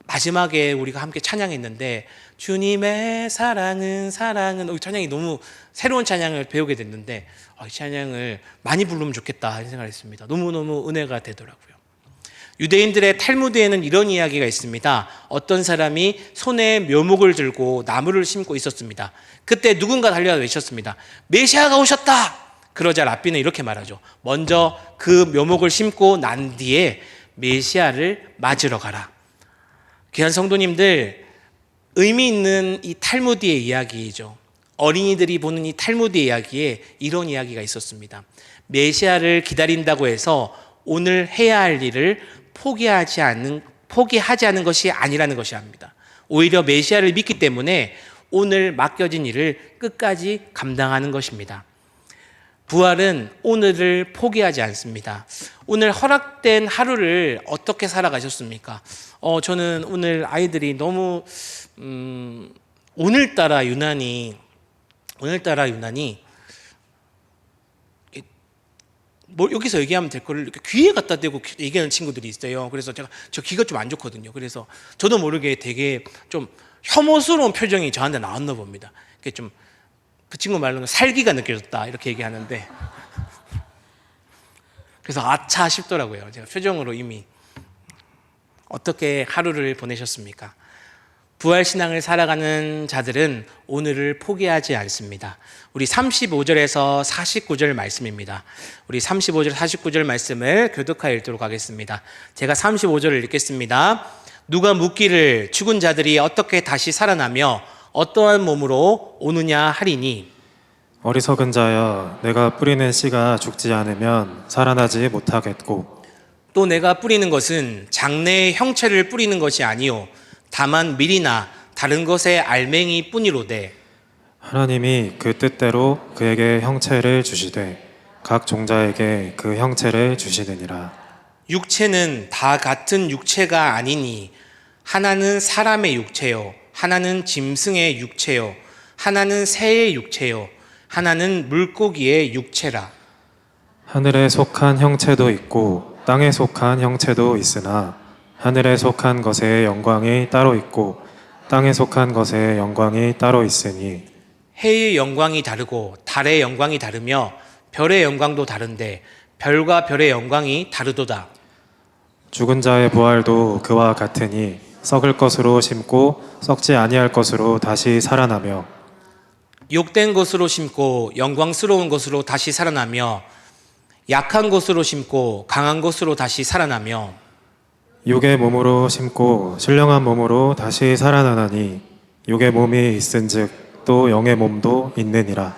[SPEAKER 2] 마지막에 우리가 함께 찬양했는데 주님의 사랑은 찬양이 너무 새로운 찬양을 배우게 됐는데 이 찬양을 많이 부르면 좋겠다 이런 생각을 했습니다. 너무너무 은혜가 되더라고요. 유대인들의 탈무드에는 이런 이야기가 있습니다. 어떤 사람이 손에 묘목을 들고 나무를 심고 있었습니다. 그때 누군가 달려와 외쳤습니다. 메시아가 오셨다! 그러자 랍비는 이렇게 말하죠. 먼저 그 묘목을 심고 난 뒤에 메시아를 맞으러 가라. 귀한 성도님들, 의미 있는 이 탈무드의 이야기이죠. 어린이들이 보는 이 탈무드의 이야기에 이런 이야기가 있었습니다. 메시아를 기다린다고 해서 오늘 해야 할 일을 포기하지 않는 것이 아니라는 것이 합니다. 오히려 메시아를 믿기 때문에 오늘 맡겨진 일을 끝까지 감당하는 것입니다. 부활은 오늘을 포기하지 않습니다. 오늘 허락된 하루를 어떻게 살아가셨습니까? 저는 오늘 아이들이 너무 오늘따라 유난히 뭐 여기서 얘기하면 될 거를 이렇게 귀에 갖다 대고 얘기하는 친구들이 있어요. 그래서 저 귀가 좀 안 좋거든요. 그래서 저도 모르게 되게 좀 혐오스러운 표정이 저한테 나왔나 봅니다. 그게 좀 그 친구 말로는 살기가 느껴졌다 이렇게 얘기하는데 그래서 아차 싶더라고요. 제가 표정으로 이미. 어떻게 하루를 보내셨습니까? 부활신앙을 살아가는 자들은 오늘을 포기하지 않습니다. 우리 35절에서 49절 말씀입니다. 우리 35절, 49절 말씀을 교독하여 읽도록 하겠습니다. 제가 35절을 읽겠습니다. 누가 묻기를 죽은 자들이 어떻게 다시 살아나며 어떠한 몸으로 오느냐 하리니
[SPEAKER 1] 어리석은 자여, 내가 뿌리는 씨가 죽지 않으면 살아나지 못하겠고
[SPEAKER 2] 또 내가 뿌리는 것은 장래의 형체를 뿌리는 것이 아니요 다만 밀이나 다른 것의 알맹이 뿐이로되
[SPEAKER 1] 하나님이 그 뜻대로 그에게 형체를 주시되 각 종자에게 그 형체를 주시느니라.
[SPEAKER 2] 육체는 다 같은 육체가 아니니 하나는 사람의 육체요 하나는 짐승의 육체요 하나는 새의 육체요 하나는 물고기의 육체라.
[SPEAKER 1] 하늘에 속한 형체도 있고 땅에 속한 형체도 있으나 하늘에 속한 것의 영광이 따로 있고 땅에 속한 것의 영광이 따로 있으니
[SPEAKER 2] 해의 영광이 다르고 달의 영광이 다르며 별의 영광도 다른데 별과 별의 영광이 다르도다.
[SPEAKER 1] 죽은 자의 부활도 그와 같으니 썩을 것으로 심고 썩지 아니할 것으로 다시 살아나며
[SPEAKER 2] 욕된 것으로 심고 영광스러운 것으로 다시 살아나며 약한 것으로 심고 강한 것으로 다시 살아나며
[SPEAKER 1] 육의 몸으로 심고 신령한 몸으로 다시 살아나나니 육의 몸이 있은즉 또 영의 몸도 있느니라.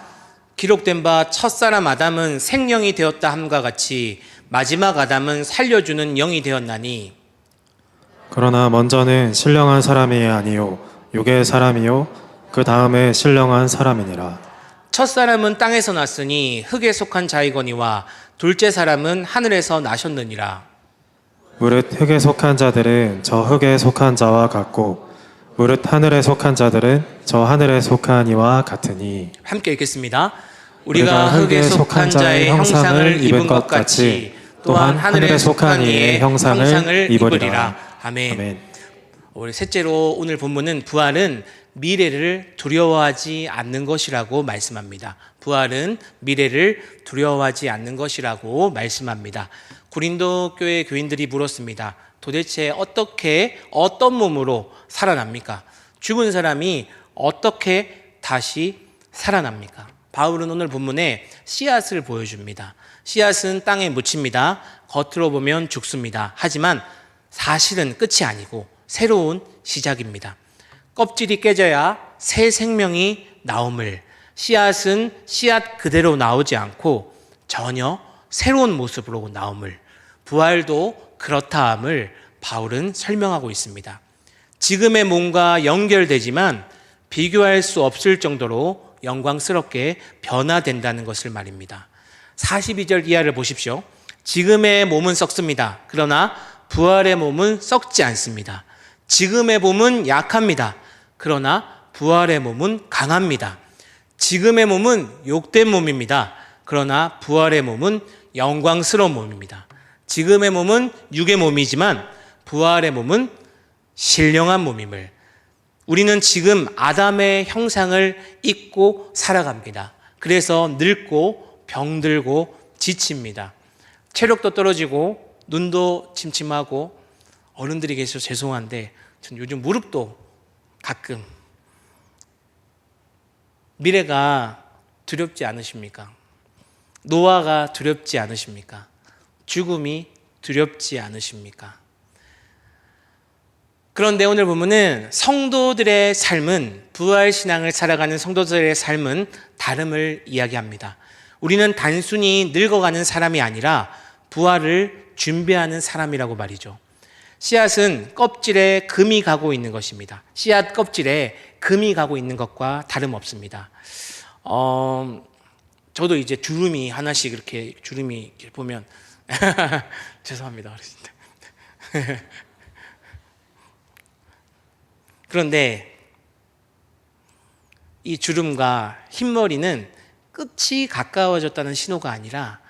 [SPEAKER 2] 기록된 바 첫사람 아담은 생령이 되었다 함과 같이 마지막 아담은 살려주는 영이 되었나니
[SPEAKER 1] 그러나 먼저는 신령한 사람이 아니요 육의 사람이요 그 다음에 신령한 사람이니라.
[SPEAKER 2] 첫사람은 땅에서 났으니 흙에 속한 자이거니와 둘째 사람은 하늘에서 나셨느니라.
[SPEAKER 1] 무릇 흙에 속한 자들은 저 흙에 속한 자와 같고 무릇 하늘에 속한 자들은 저 하늘에 속한 이와 같으니.
[SPEAKER 2] 함께 읽겠습니다. 우리가 흙에 속한 자의 형상을 입은 것 같이 또한 하늘에 속한 이의 형상을 입으리라. 아멘.
[SPEAKER 1] 아멘.
[SPEAKER 2] 우리 셋째로 오늘 본문은 부활은 미래를 두려워하지 않는 것이라고 말씀합니다. 부활은 미래를 두려워하지 않는 것이라고 말씀합니다. 고린도 교회 교인들이 물었습니다. 도대체 어떻게 어떤 몸으로 살아납니까? 죽은 사람이 어떻게 다시 살아납니까? 바울은 오늘 본문에 씨앗을 보여줍니다. 씨앗은 땅에 묻힙니다. 겉으로 보면 죽습니다. 하지만 사실은 끝이 아니고 새로운 시작입니다. 껍질이 깨져야 새 생명이 나옴을, 씨앗은 씨앗 그대로 나오지 않고 전혀 새로운 모습으로 나옴을, 부활도 그렇다함을 바울은 설명하고 있습니다. 지금의 몸과 연결되지만 비교할 수 없을 정도로 영광스럽게 변화된다는 것을 말입니다. 42절 이하를 보십시오. 지금의 몸은 썩습니다. 그러나 부활의 몸은 썩지 않습니다. 지금의 몸은 약합니다. 그러나 부활의 몸은 강합니다. 지금의 몸은 욕된 몸입니다. 그러나 부활의 몸은 영광스러운 몸입니다. 지금의 몸은 육의 몸이지만 부활의 몸은 신령한 몸임을, 우리는 지금 아담의 형상을 입고 살아갑니다. 그래서 늙고 병들고 지칩니다. 체력도 떨어지고 눈도 침침하고, 어른들이 계셔서 죄송한데 전 요즘 무릎도 가끔. 미래가 두렵지 않으십니까? 노화가 두렵지 않으십니까? 죽음이 두렵지 않으십니까? 그런데 오늘 보면은 성도들의 삶은, 부활신앙을 살아가는 성도들의 삶은 다름을 이야기합니다. 우리는 단순히 늙어가는 사람이 아니라 부활을 준비하는 사람이라고 말이죠. 씨앗은 껍질에 금이 가고 있는 것입니다. 씨앗 껍질에 금이 가고 있는 것과 다름없습니다. 저도 이제 주름이 하나씩 이렇게 주름이 이렇게 보면 죄송합니다. 어르신들. 그런데 이 주름과 흰머리는 끝이 가까워졌다는 신호가 아니라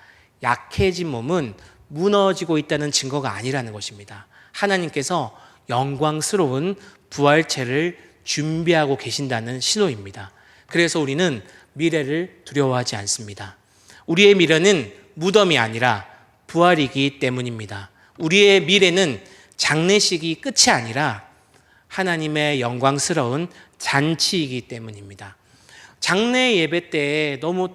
[SPEAKER 2] 약해진 몸은 무너지고 있다는 증거가 아니라는 것입니다. 하나님께서 영광스러운 부활체를 준비하고 계신다는 신호입니다. 그래서 우리는 미래를 두려워하지 않습니다. 우리의 미래는 무덤이 아니라 부활이기 때문입니다. 우리의 미래는 장례식이 끝이 아니라 하나님의 영광스러운 잔치이기 때문입니다. 장례 예배 때 너무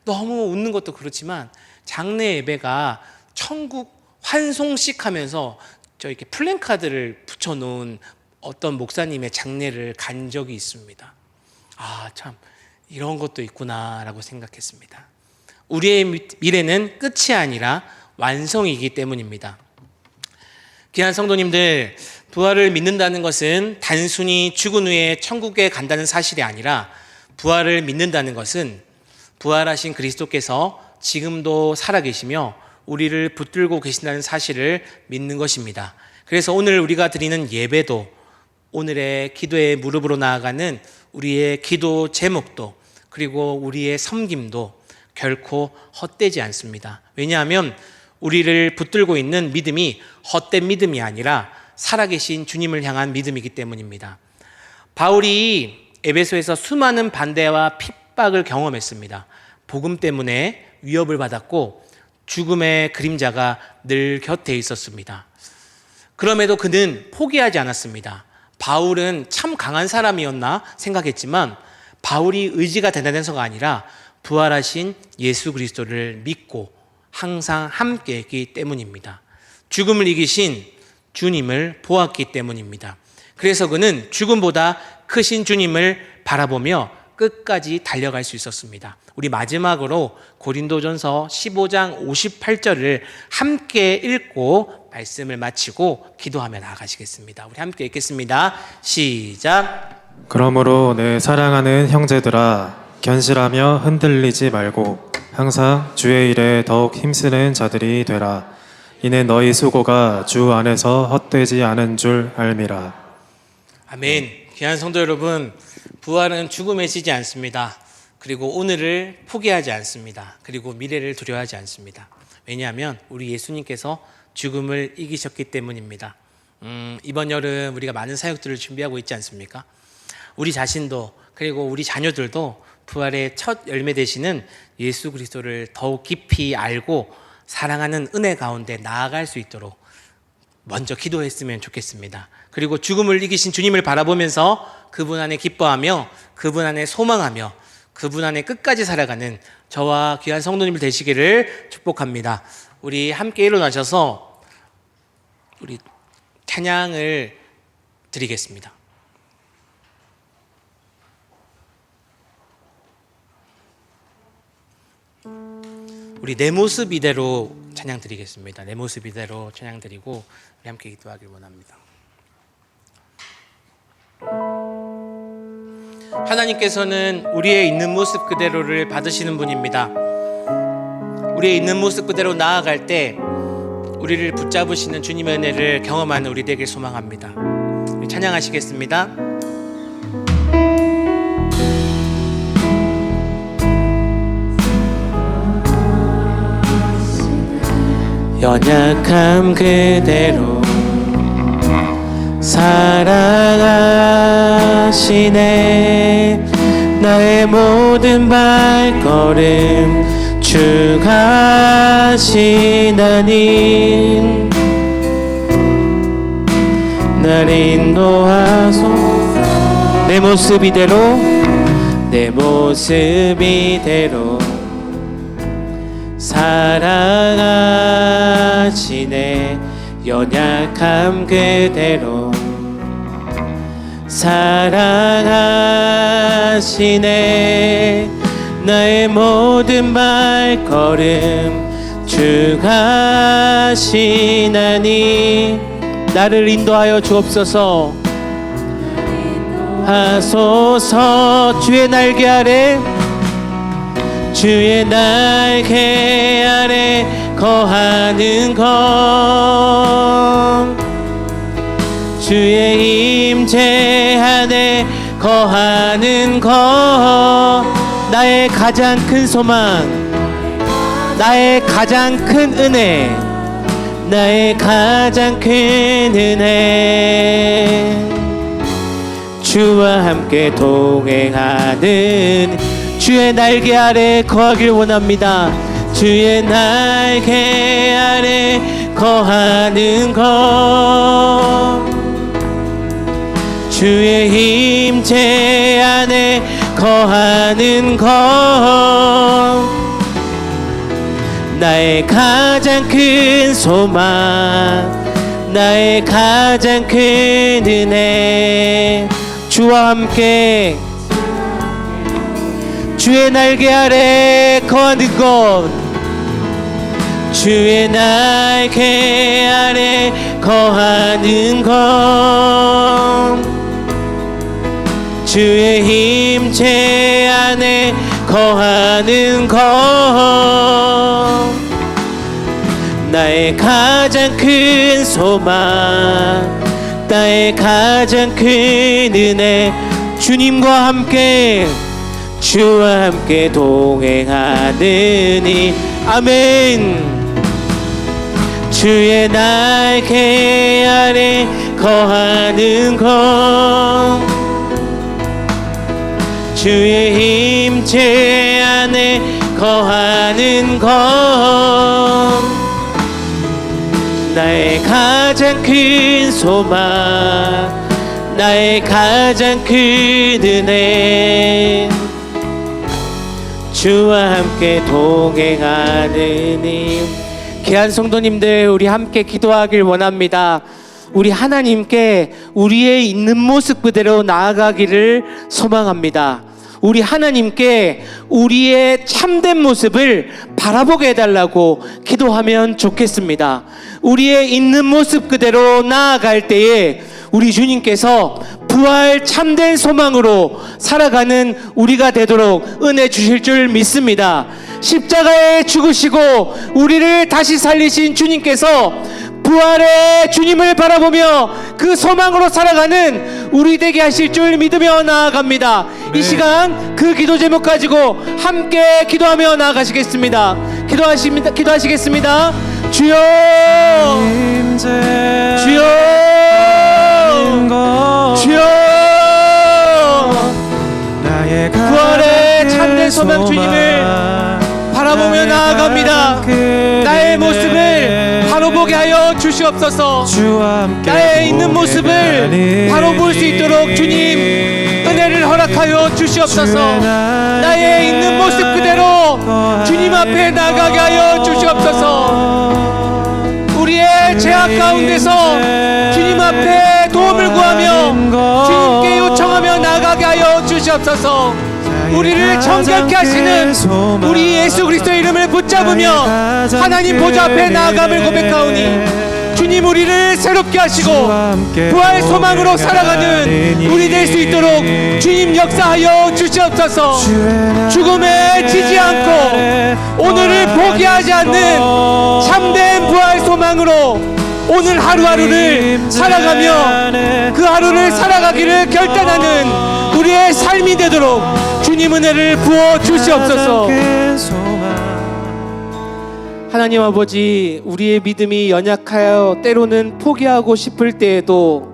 [SPEAKER 2] 웃는 것도 그렇지만, 장례 예배가 천국 환송식 하면서 저 이렇게 플랜카드를 붙여놓은 어떤 목사님의 장례를 간 적이 있습니다. 아, 참 이런 것도 있구나라고 생각했습니다. 우리의 미래는 끝이 아니라 완성이기 때문입니다. 귀한 성도님들, 부활을 믿는다는 것은 단순히 죽은 후에 천국에 간다는 사실이 아니라, 부활을 믿는다는 것은 부활하신 그리스도께서 지금도 살아계시며 우리를 붙들고 계신다는 사실을 믿는 것입니다. 그래서 오늘 우리가 드리는 예배도, 오늘의 기도의 무릎으로 나아가는 우리의 기도 제목도, 그리고 우리의 섬김도 결코 헛되지 않습니다. 왜냐하면 우리를 붙들고 있는 믿음이 헛된 믿음이 아니라 살아계신 주님을 향한 믿음이기 때문입니다. 바울이 에베소에서 수많은 반대와 핍박을 경험했습니다. 복음 때문에 위협을 받았고 죽음의 그림자가 늘 곁에 있었습니다. 그럼에도 그는 포기하지 않았습니다. 바울은 참 강한 사람이었나 생각했지만, 바울이 의지가 대단해서가 아니라 부활하신 예수 그리스도를 믿고 항상 함께 했기 때문입니다. 죽음을 이기신 주님을 보았기 때문입니다. 그래서 그는 죽음보다 크신 주님을 바라보며 끝까지 달려갈 수 있었습니다. 우리 마지막으로 고린도전서 15장 58절을 함께 읽고 말씀을 마치고 기도하며 나아가시겠습니다. 우리 함께 읽겠습니다. 시작.
[SPEAKER 1] 그러므로 내 사랑하는 형제들아, 견실하며 흔들리지 말고 항상 주의 일에 더욱 힘쓰는 자들이 되라. 이는 너희 수고가 주 안에서 헛되지 않은 줄 알미라.
[SPEAKER 2] 아멘. 귀한 성도 여러분, 부활은 죽음에 지지 않습니다. 그리고 오늘을 포기하지 않습니다. 그리고 미래를 두려워하지 않습니다. 왜냐하면 우리 예수님께서 죽음을 이기셨기 때문입니다. 이번 여름 우리가 많은 사역들을 준비하고 있지 않습니까? 우리 자신도 그리고 우리 자녀들도 부활의 첫 열매 되시는 예수 그리스도를 더욱 깊이 알고 사랑하는 은혜 가운데 나아갈 수 있도록 먼저 기도했으면 좋겠습니다. 그리고 죽음을 이기신 주님을 바라보면서 그분 안에 기뻐하며 그분 안에 소망하며 그분 안에 끝까지 살아가는 저와 귀한 성도님들 되시기를 축복합니다. 우리 함께 일어나셔서 우리 찬양을 드리겠습니다. 우리 내 모습 이대로 찬양 드리겠습니다. 내 모습 이대로 찬양 드리고 우리 함께 기도하길 원합니다. 하나님께서는 우리의 있는 모습 그대로를 받으시는 분입니다. 우리의 있는 모습 그대로 나아갈 때 우리를 붙잡으시는 주님의 은혜를 경험하는 우리 되길 소망합니다. 우리 찬양하시겠습니다. 연약함 그대로 사랑하시네. 나의 모든 발걸음 주가 하시나니 날 인도하소서. 내 모습 이대로 내 모습 이대로 사랑하시네. 연약함 그대로 사랑하시네. 나의 모든 발걸음 주가 하시나니 나를 인도하여 주옵소서. 하소서. 주의 날개 아래 주의 날개 아래 거하는 것 주의 임재 안에 거하는 것 나의 가장 큰 소망 나의 가장 큰 은혜 나의 가장 큰 은혜 주와 함께 동행하는 주의 날개 아래 거하길 원합니다. 주의 날개 아래 거하는 것 주의 임재 안에 거하는 것 나의 가장 큰 소망 나의 가장 큰 은혜 주와 함께 주의 날개 아래 거하는 것 주의 날개 아래 거하는 것 주의 임재 안에 거하는 것 나의 가장 큰 소망 나의 가장 큰 은혜 주님과 함께 주와 함께 동행하느니 아멘. 주의 날개 아래 거하는 것 주의 임재 안에 거하는 것 나의 가장 큰 소망 나의 가장 큰 은혜 주와 함께 동행하느니 귀한 성도님들 우리 함께 기도하길 원합니다. 우리 하나님께 우리의 있는 모습 그대로 나아가기를 소망합니다. 우리 하나님께 우리의 참된 모습을 바라보게 해달라고 기도하면 좋겠습니다. 우리의 있는 모습 그대로 나아갈 때에 우리 주님께서 부활 참된 소망으로 살아가는 우리가 되도록 은혜 주실 줄 믿습니다. 십자가에 죽으시고 우리를 다시 살리신 주님께서 부활의 주님을 바라보며 그 소망으로 살아가는 우리 되게 하실 줄 믿으며 나아갑니다. 이 시간 그 기도 제목 가지고 함께 기도하며 나아가시겠습니다. 기도하시겠습니다. 주여, 주여, 주여, 부활의 참된 소망 주님을 바라보며 나아갑니다. 나의 모습을 바로 보게 하여 주시옵소서. 나의 있는 모습을 바로 볼 수 있도록 주님 은혜를 허락하여 주시옵소서. 나의 있는 모습 그대로 주님 앞에 나가게 하여 주시옵소서. 우리의 죄악 가운데서 주님 앞에 도움을 구하며 주님께 요청하며 나가게 하여 주시옵소서. 우리를 정결케 하시는 우리 예수 그리스도의 이름을 붙잡으며 하나님 보좌 앞에 나아감을 고백하오니 주님 우리를 새롭게 하시고 부활 소망으로 살아가는 우리 될 수 있도록 주님 역사하여 주시옵소서. 죽음에 지지 않고 오늘을 포기하지 않는 참된 부활 소망으로 오늘 하루하루를 살아가며 그 하루를 살아가기를 결단하는 우리의 삶이 되도록 주님 은혜를 부어 주시옵소서. 하나님 아버지, 우리의 믿음이 연약하여 때로는 포기하고 싶을 때에도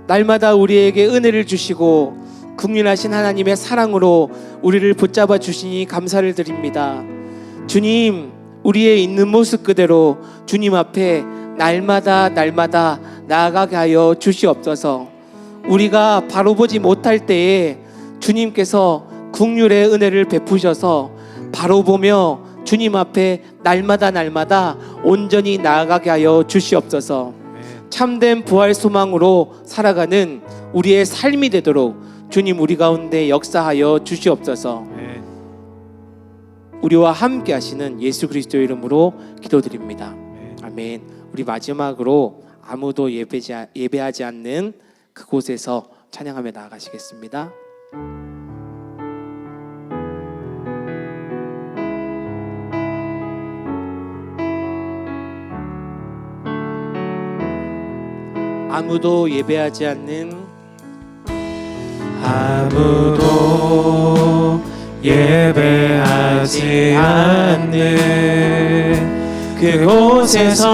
[SPEAKER 2] 날마다 우리에게 은혜를 주시고 국률하신 하나님의 사랑으로 우리를 붙잡아 주시니 감사를 드립니다. 주님, 우리의 있는 모습 그대로 주님 앞에 날마다 나아가게 하여 주시옵소서. 우리가 바로 보지 못할 때에 주님께서 국률의 은혜를 베푸셔서 바로 보며 주님 앞에 날마다 온전히 나아가게 하여 주시옵소서. 참된 부활 소망으로 살아가는 우리의 삶이 되도록 주님 우리 가운데 역사하여 주시옵소서. 우리와 함께 하시는 예수 그리스도의 이름으로 기도드립니다. 아멘. 우리 마지막으로 아무도 예배하지 않는 그곳에서 찬양하며 나아가시겠습니다. 아무도 예배하지 않는
[SPEAKER 1] 아무도 예배하지 않는 그곳에서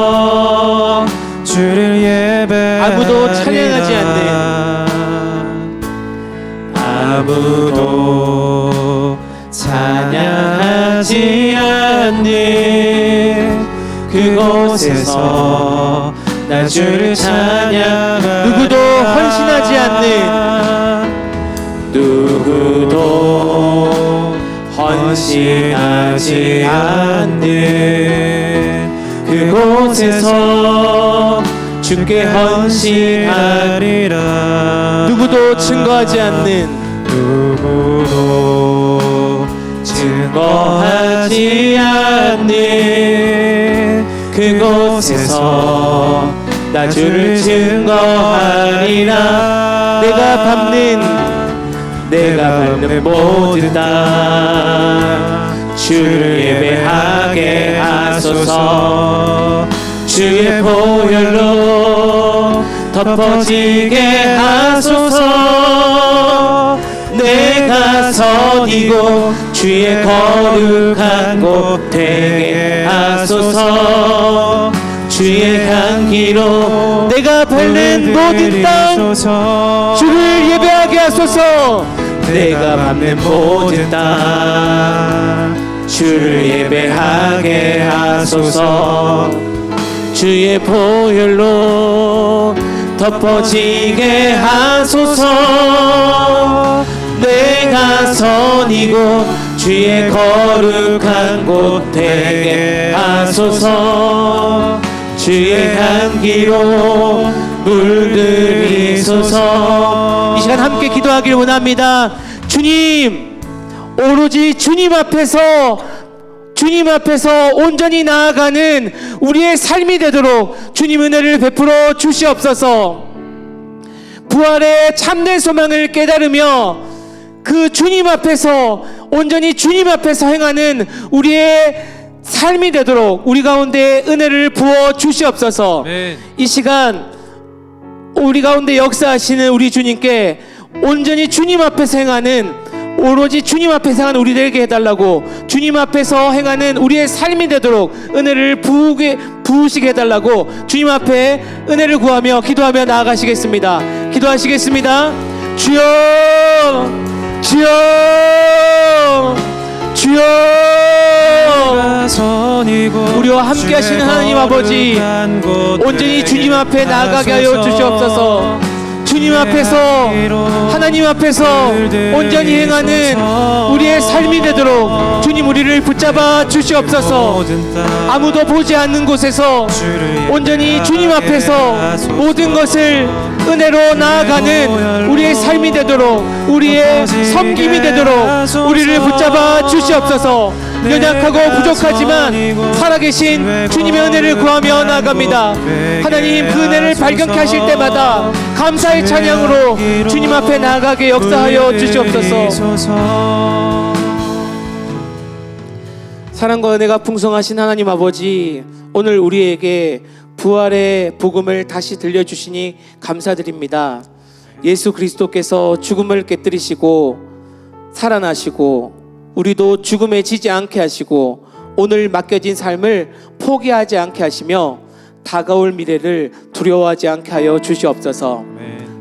[SPEAKER 1] 주를 예배하리라.
[SPEAKER 2] 아무도 찬양하지 않는
[SPEAKER 1] 아무도 찬양하지 않는 그곳에서 나 주를 찬양하리라.
[SPEAKER 2] 누구도 헌신하지 않는
[SPEAKER 1] 누구도 헌신하지 않는 그곳에서 주께 헌신하리라.
[SPEAKER 2] 누구도 증거하지 않는
[SPEAKER 1] 누구도 증거하지 않는 그곳에서 나 주를 증거하리라. 내가 밟는 모든 땅 주를 예배하게 하소서. 주의 보혈로 덮어지게 하소서. 내가 선이고 주의 거룩한 곳 되게 하소서. 주의 향기로
[SPEAKER 2] 내가 밟는 모든 땅 주를 예배하게 하소서.
[SPEAKER 1] 내가 밟는 모든 땅 주를 예배하게 하소서.
[SPEAKER 2] 주의 보혈로 덮어지게 하소서. 내가 선이고 주의 거룩한 곳 되게 하소서. 주의 향기로 물들이소서. 이 시간 함께 기도하기를 원합니다. 주님, 오로지 주님 앞에서 온전히 나아가는 우리의 삶이 되도록 주님 은혜를 베풀어 주시옵소서. 부활의 참된 소망을 깨달으며 그 주님 앞에서 온전히 주님 앞에서 행하는 우리의 삶이 되도록 우리 가운데 은혜를 부어 주시옵소서.
[SPEAKER 1] 아멘.
[SPEAKER 2] 이 시간 우리 가운데 역사하시는 우리 주님께 온전히 주님 앞에서 행하는, 오로지 주님 앞에서 행하는 우리들에게 해달라고, 주님 앞에서 행하는 우리의 삶이 되도록 은혜를 부으시게 해달라고 주님 앞에 은혜를 구하며 기도하며 나아가시겠습니다. 기도하시겠습니다. 주여, 주여, 주여. 우리와 함께 하시는 하나님 아버지, 온전히 주님 앞에 나아가게 하여 주시옵소서. 주님 앞에서, 하나님 앞에서 온전히 행하는 우리의 삶이 되도록 주님 우리를 붙잡아 주시옵소서. 아무도 보지 않는 곳에서 온전히 주님 앞에서 모든 것을 은혜로 나아가는 우리의 삶이 되도록, 우리의 섬김이 되도록 우리를 붙잡아 주시옵소서. 연약하고 부족하지만 살아계신 주님의 은혜를 구하며 나아갑니다. 하나님, 그 은혜를 발견케 하실 때마다 감사의 찬양으로 주님 앞에 나아가게 역사하여 주시옵소서. 사랑과 은혜가 풍성하신 하나님 아버지, 오늘 우리에게 부활의 복음을 다시 들려주시니 감사드립니다. 예수 그리스도께서 죽음을 깨뜨리시고 살아나시고 우리도 죽음에 지지 않게 하시고 오늘 맡겨진 삶을 포기하지 않게 하시며 다가올 미래를 두려워하지 않게 하여 주시옵소서.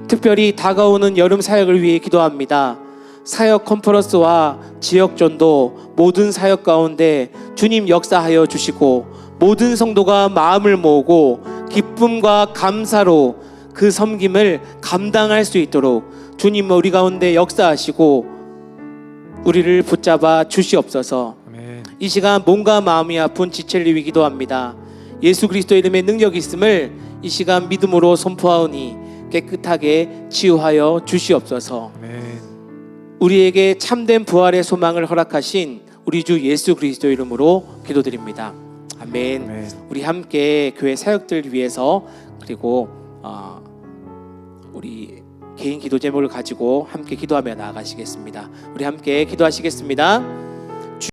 [SPEAKER 2] 특별히 다가오는 여름 사역을 위해 기도합니다. 사역 컨퍼런스와 지역전도 모든 사역 가운데 주님 역사하여 주시고 모든 성도가 마음을 모으고 기쁨과 감사로 그 섬김을 감당할 수 있도록 주님 우리 가운데 역사하시고 우리를 붙잡아 주시옵소서.
[SPEAKER 1] 아멘.
[SPEAKER 2] 이 시간 몸과 마음이 아픈 지체를 위해 기도합니다. 예수 그리스도의 이름에 능력이 있음을 이 시간 믿음으로 선포하오니 깨끗하게 치유하여 주시옵소서.
[SPEAKER 1] 아멘.
[SPEAKER 2] 우리에게 참된 부활의 소망을 허락하신 우리 주 예수 그리스도 이름으로 기도드립니다. 아멘.
[SPEAKER 1] 아멘.
[SPEAKER 2] 우리 함께 교회 사역들 위해서 그리고 우리 개인 기도 제목을 가지고 함께 기도하며 나아가시겠습니다. 우리 함께 기도하시겠습니다.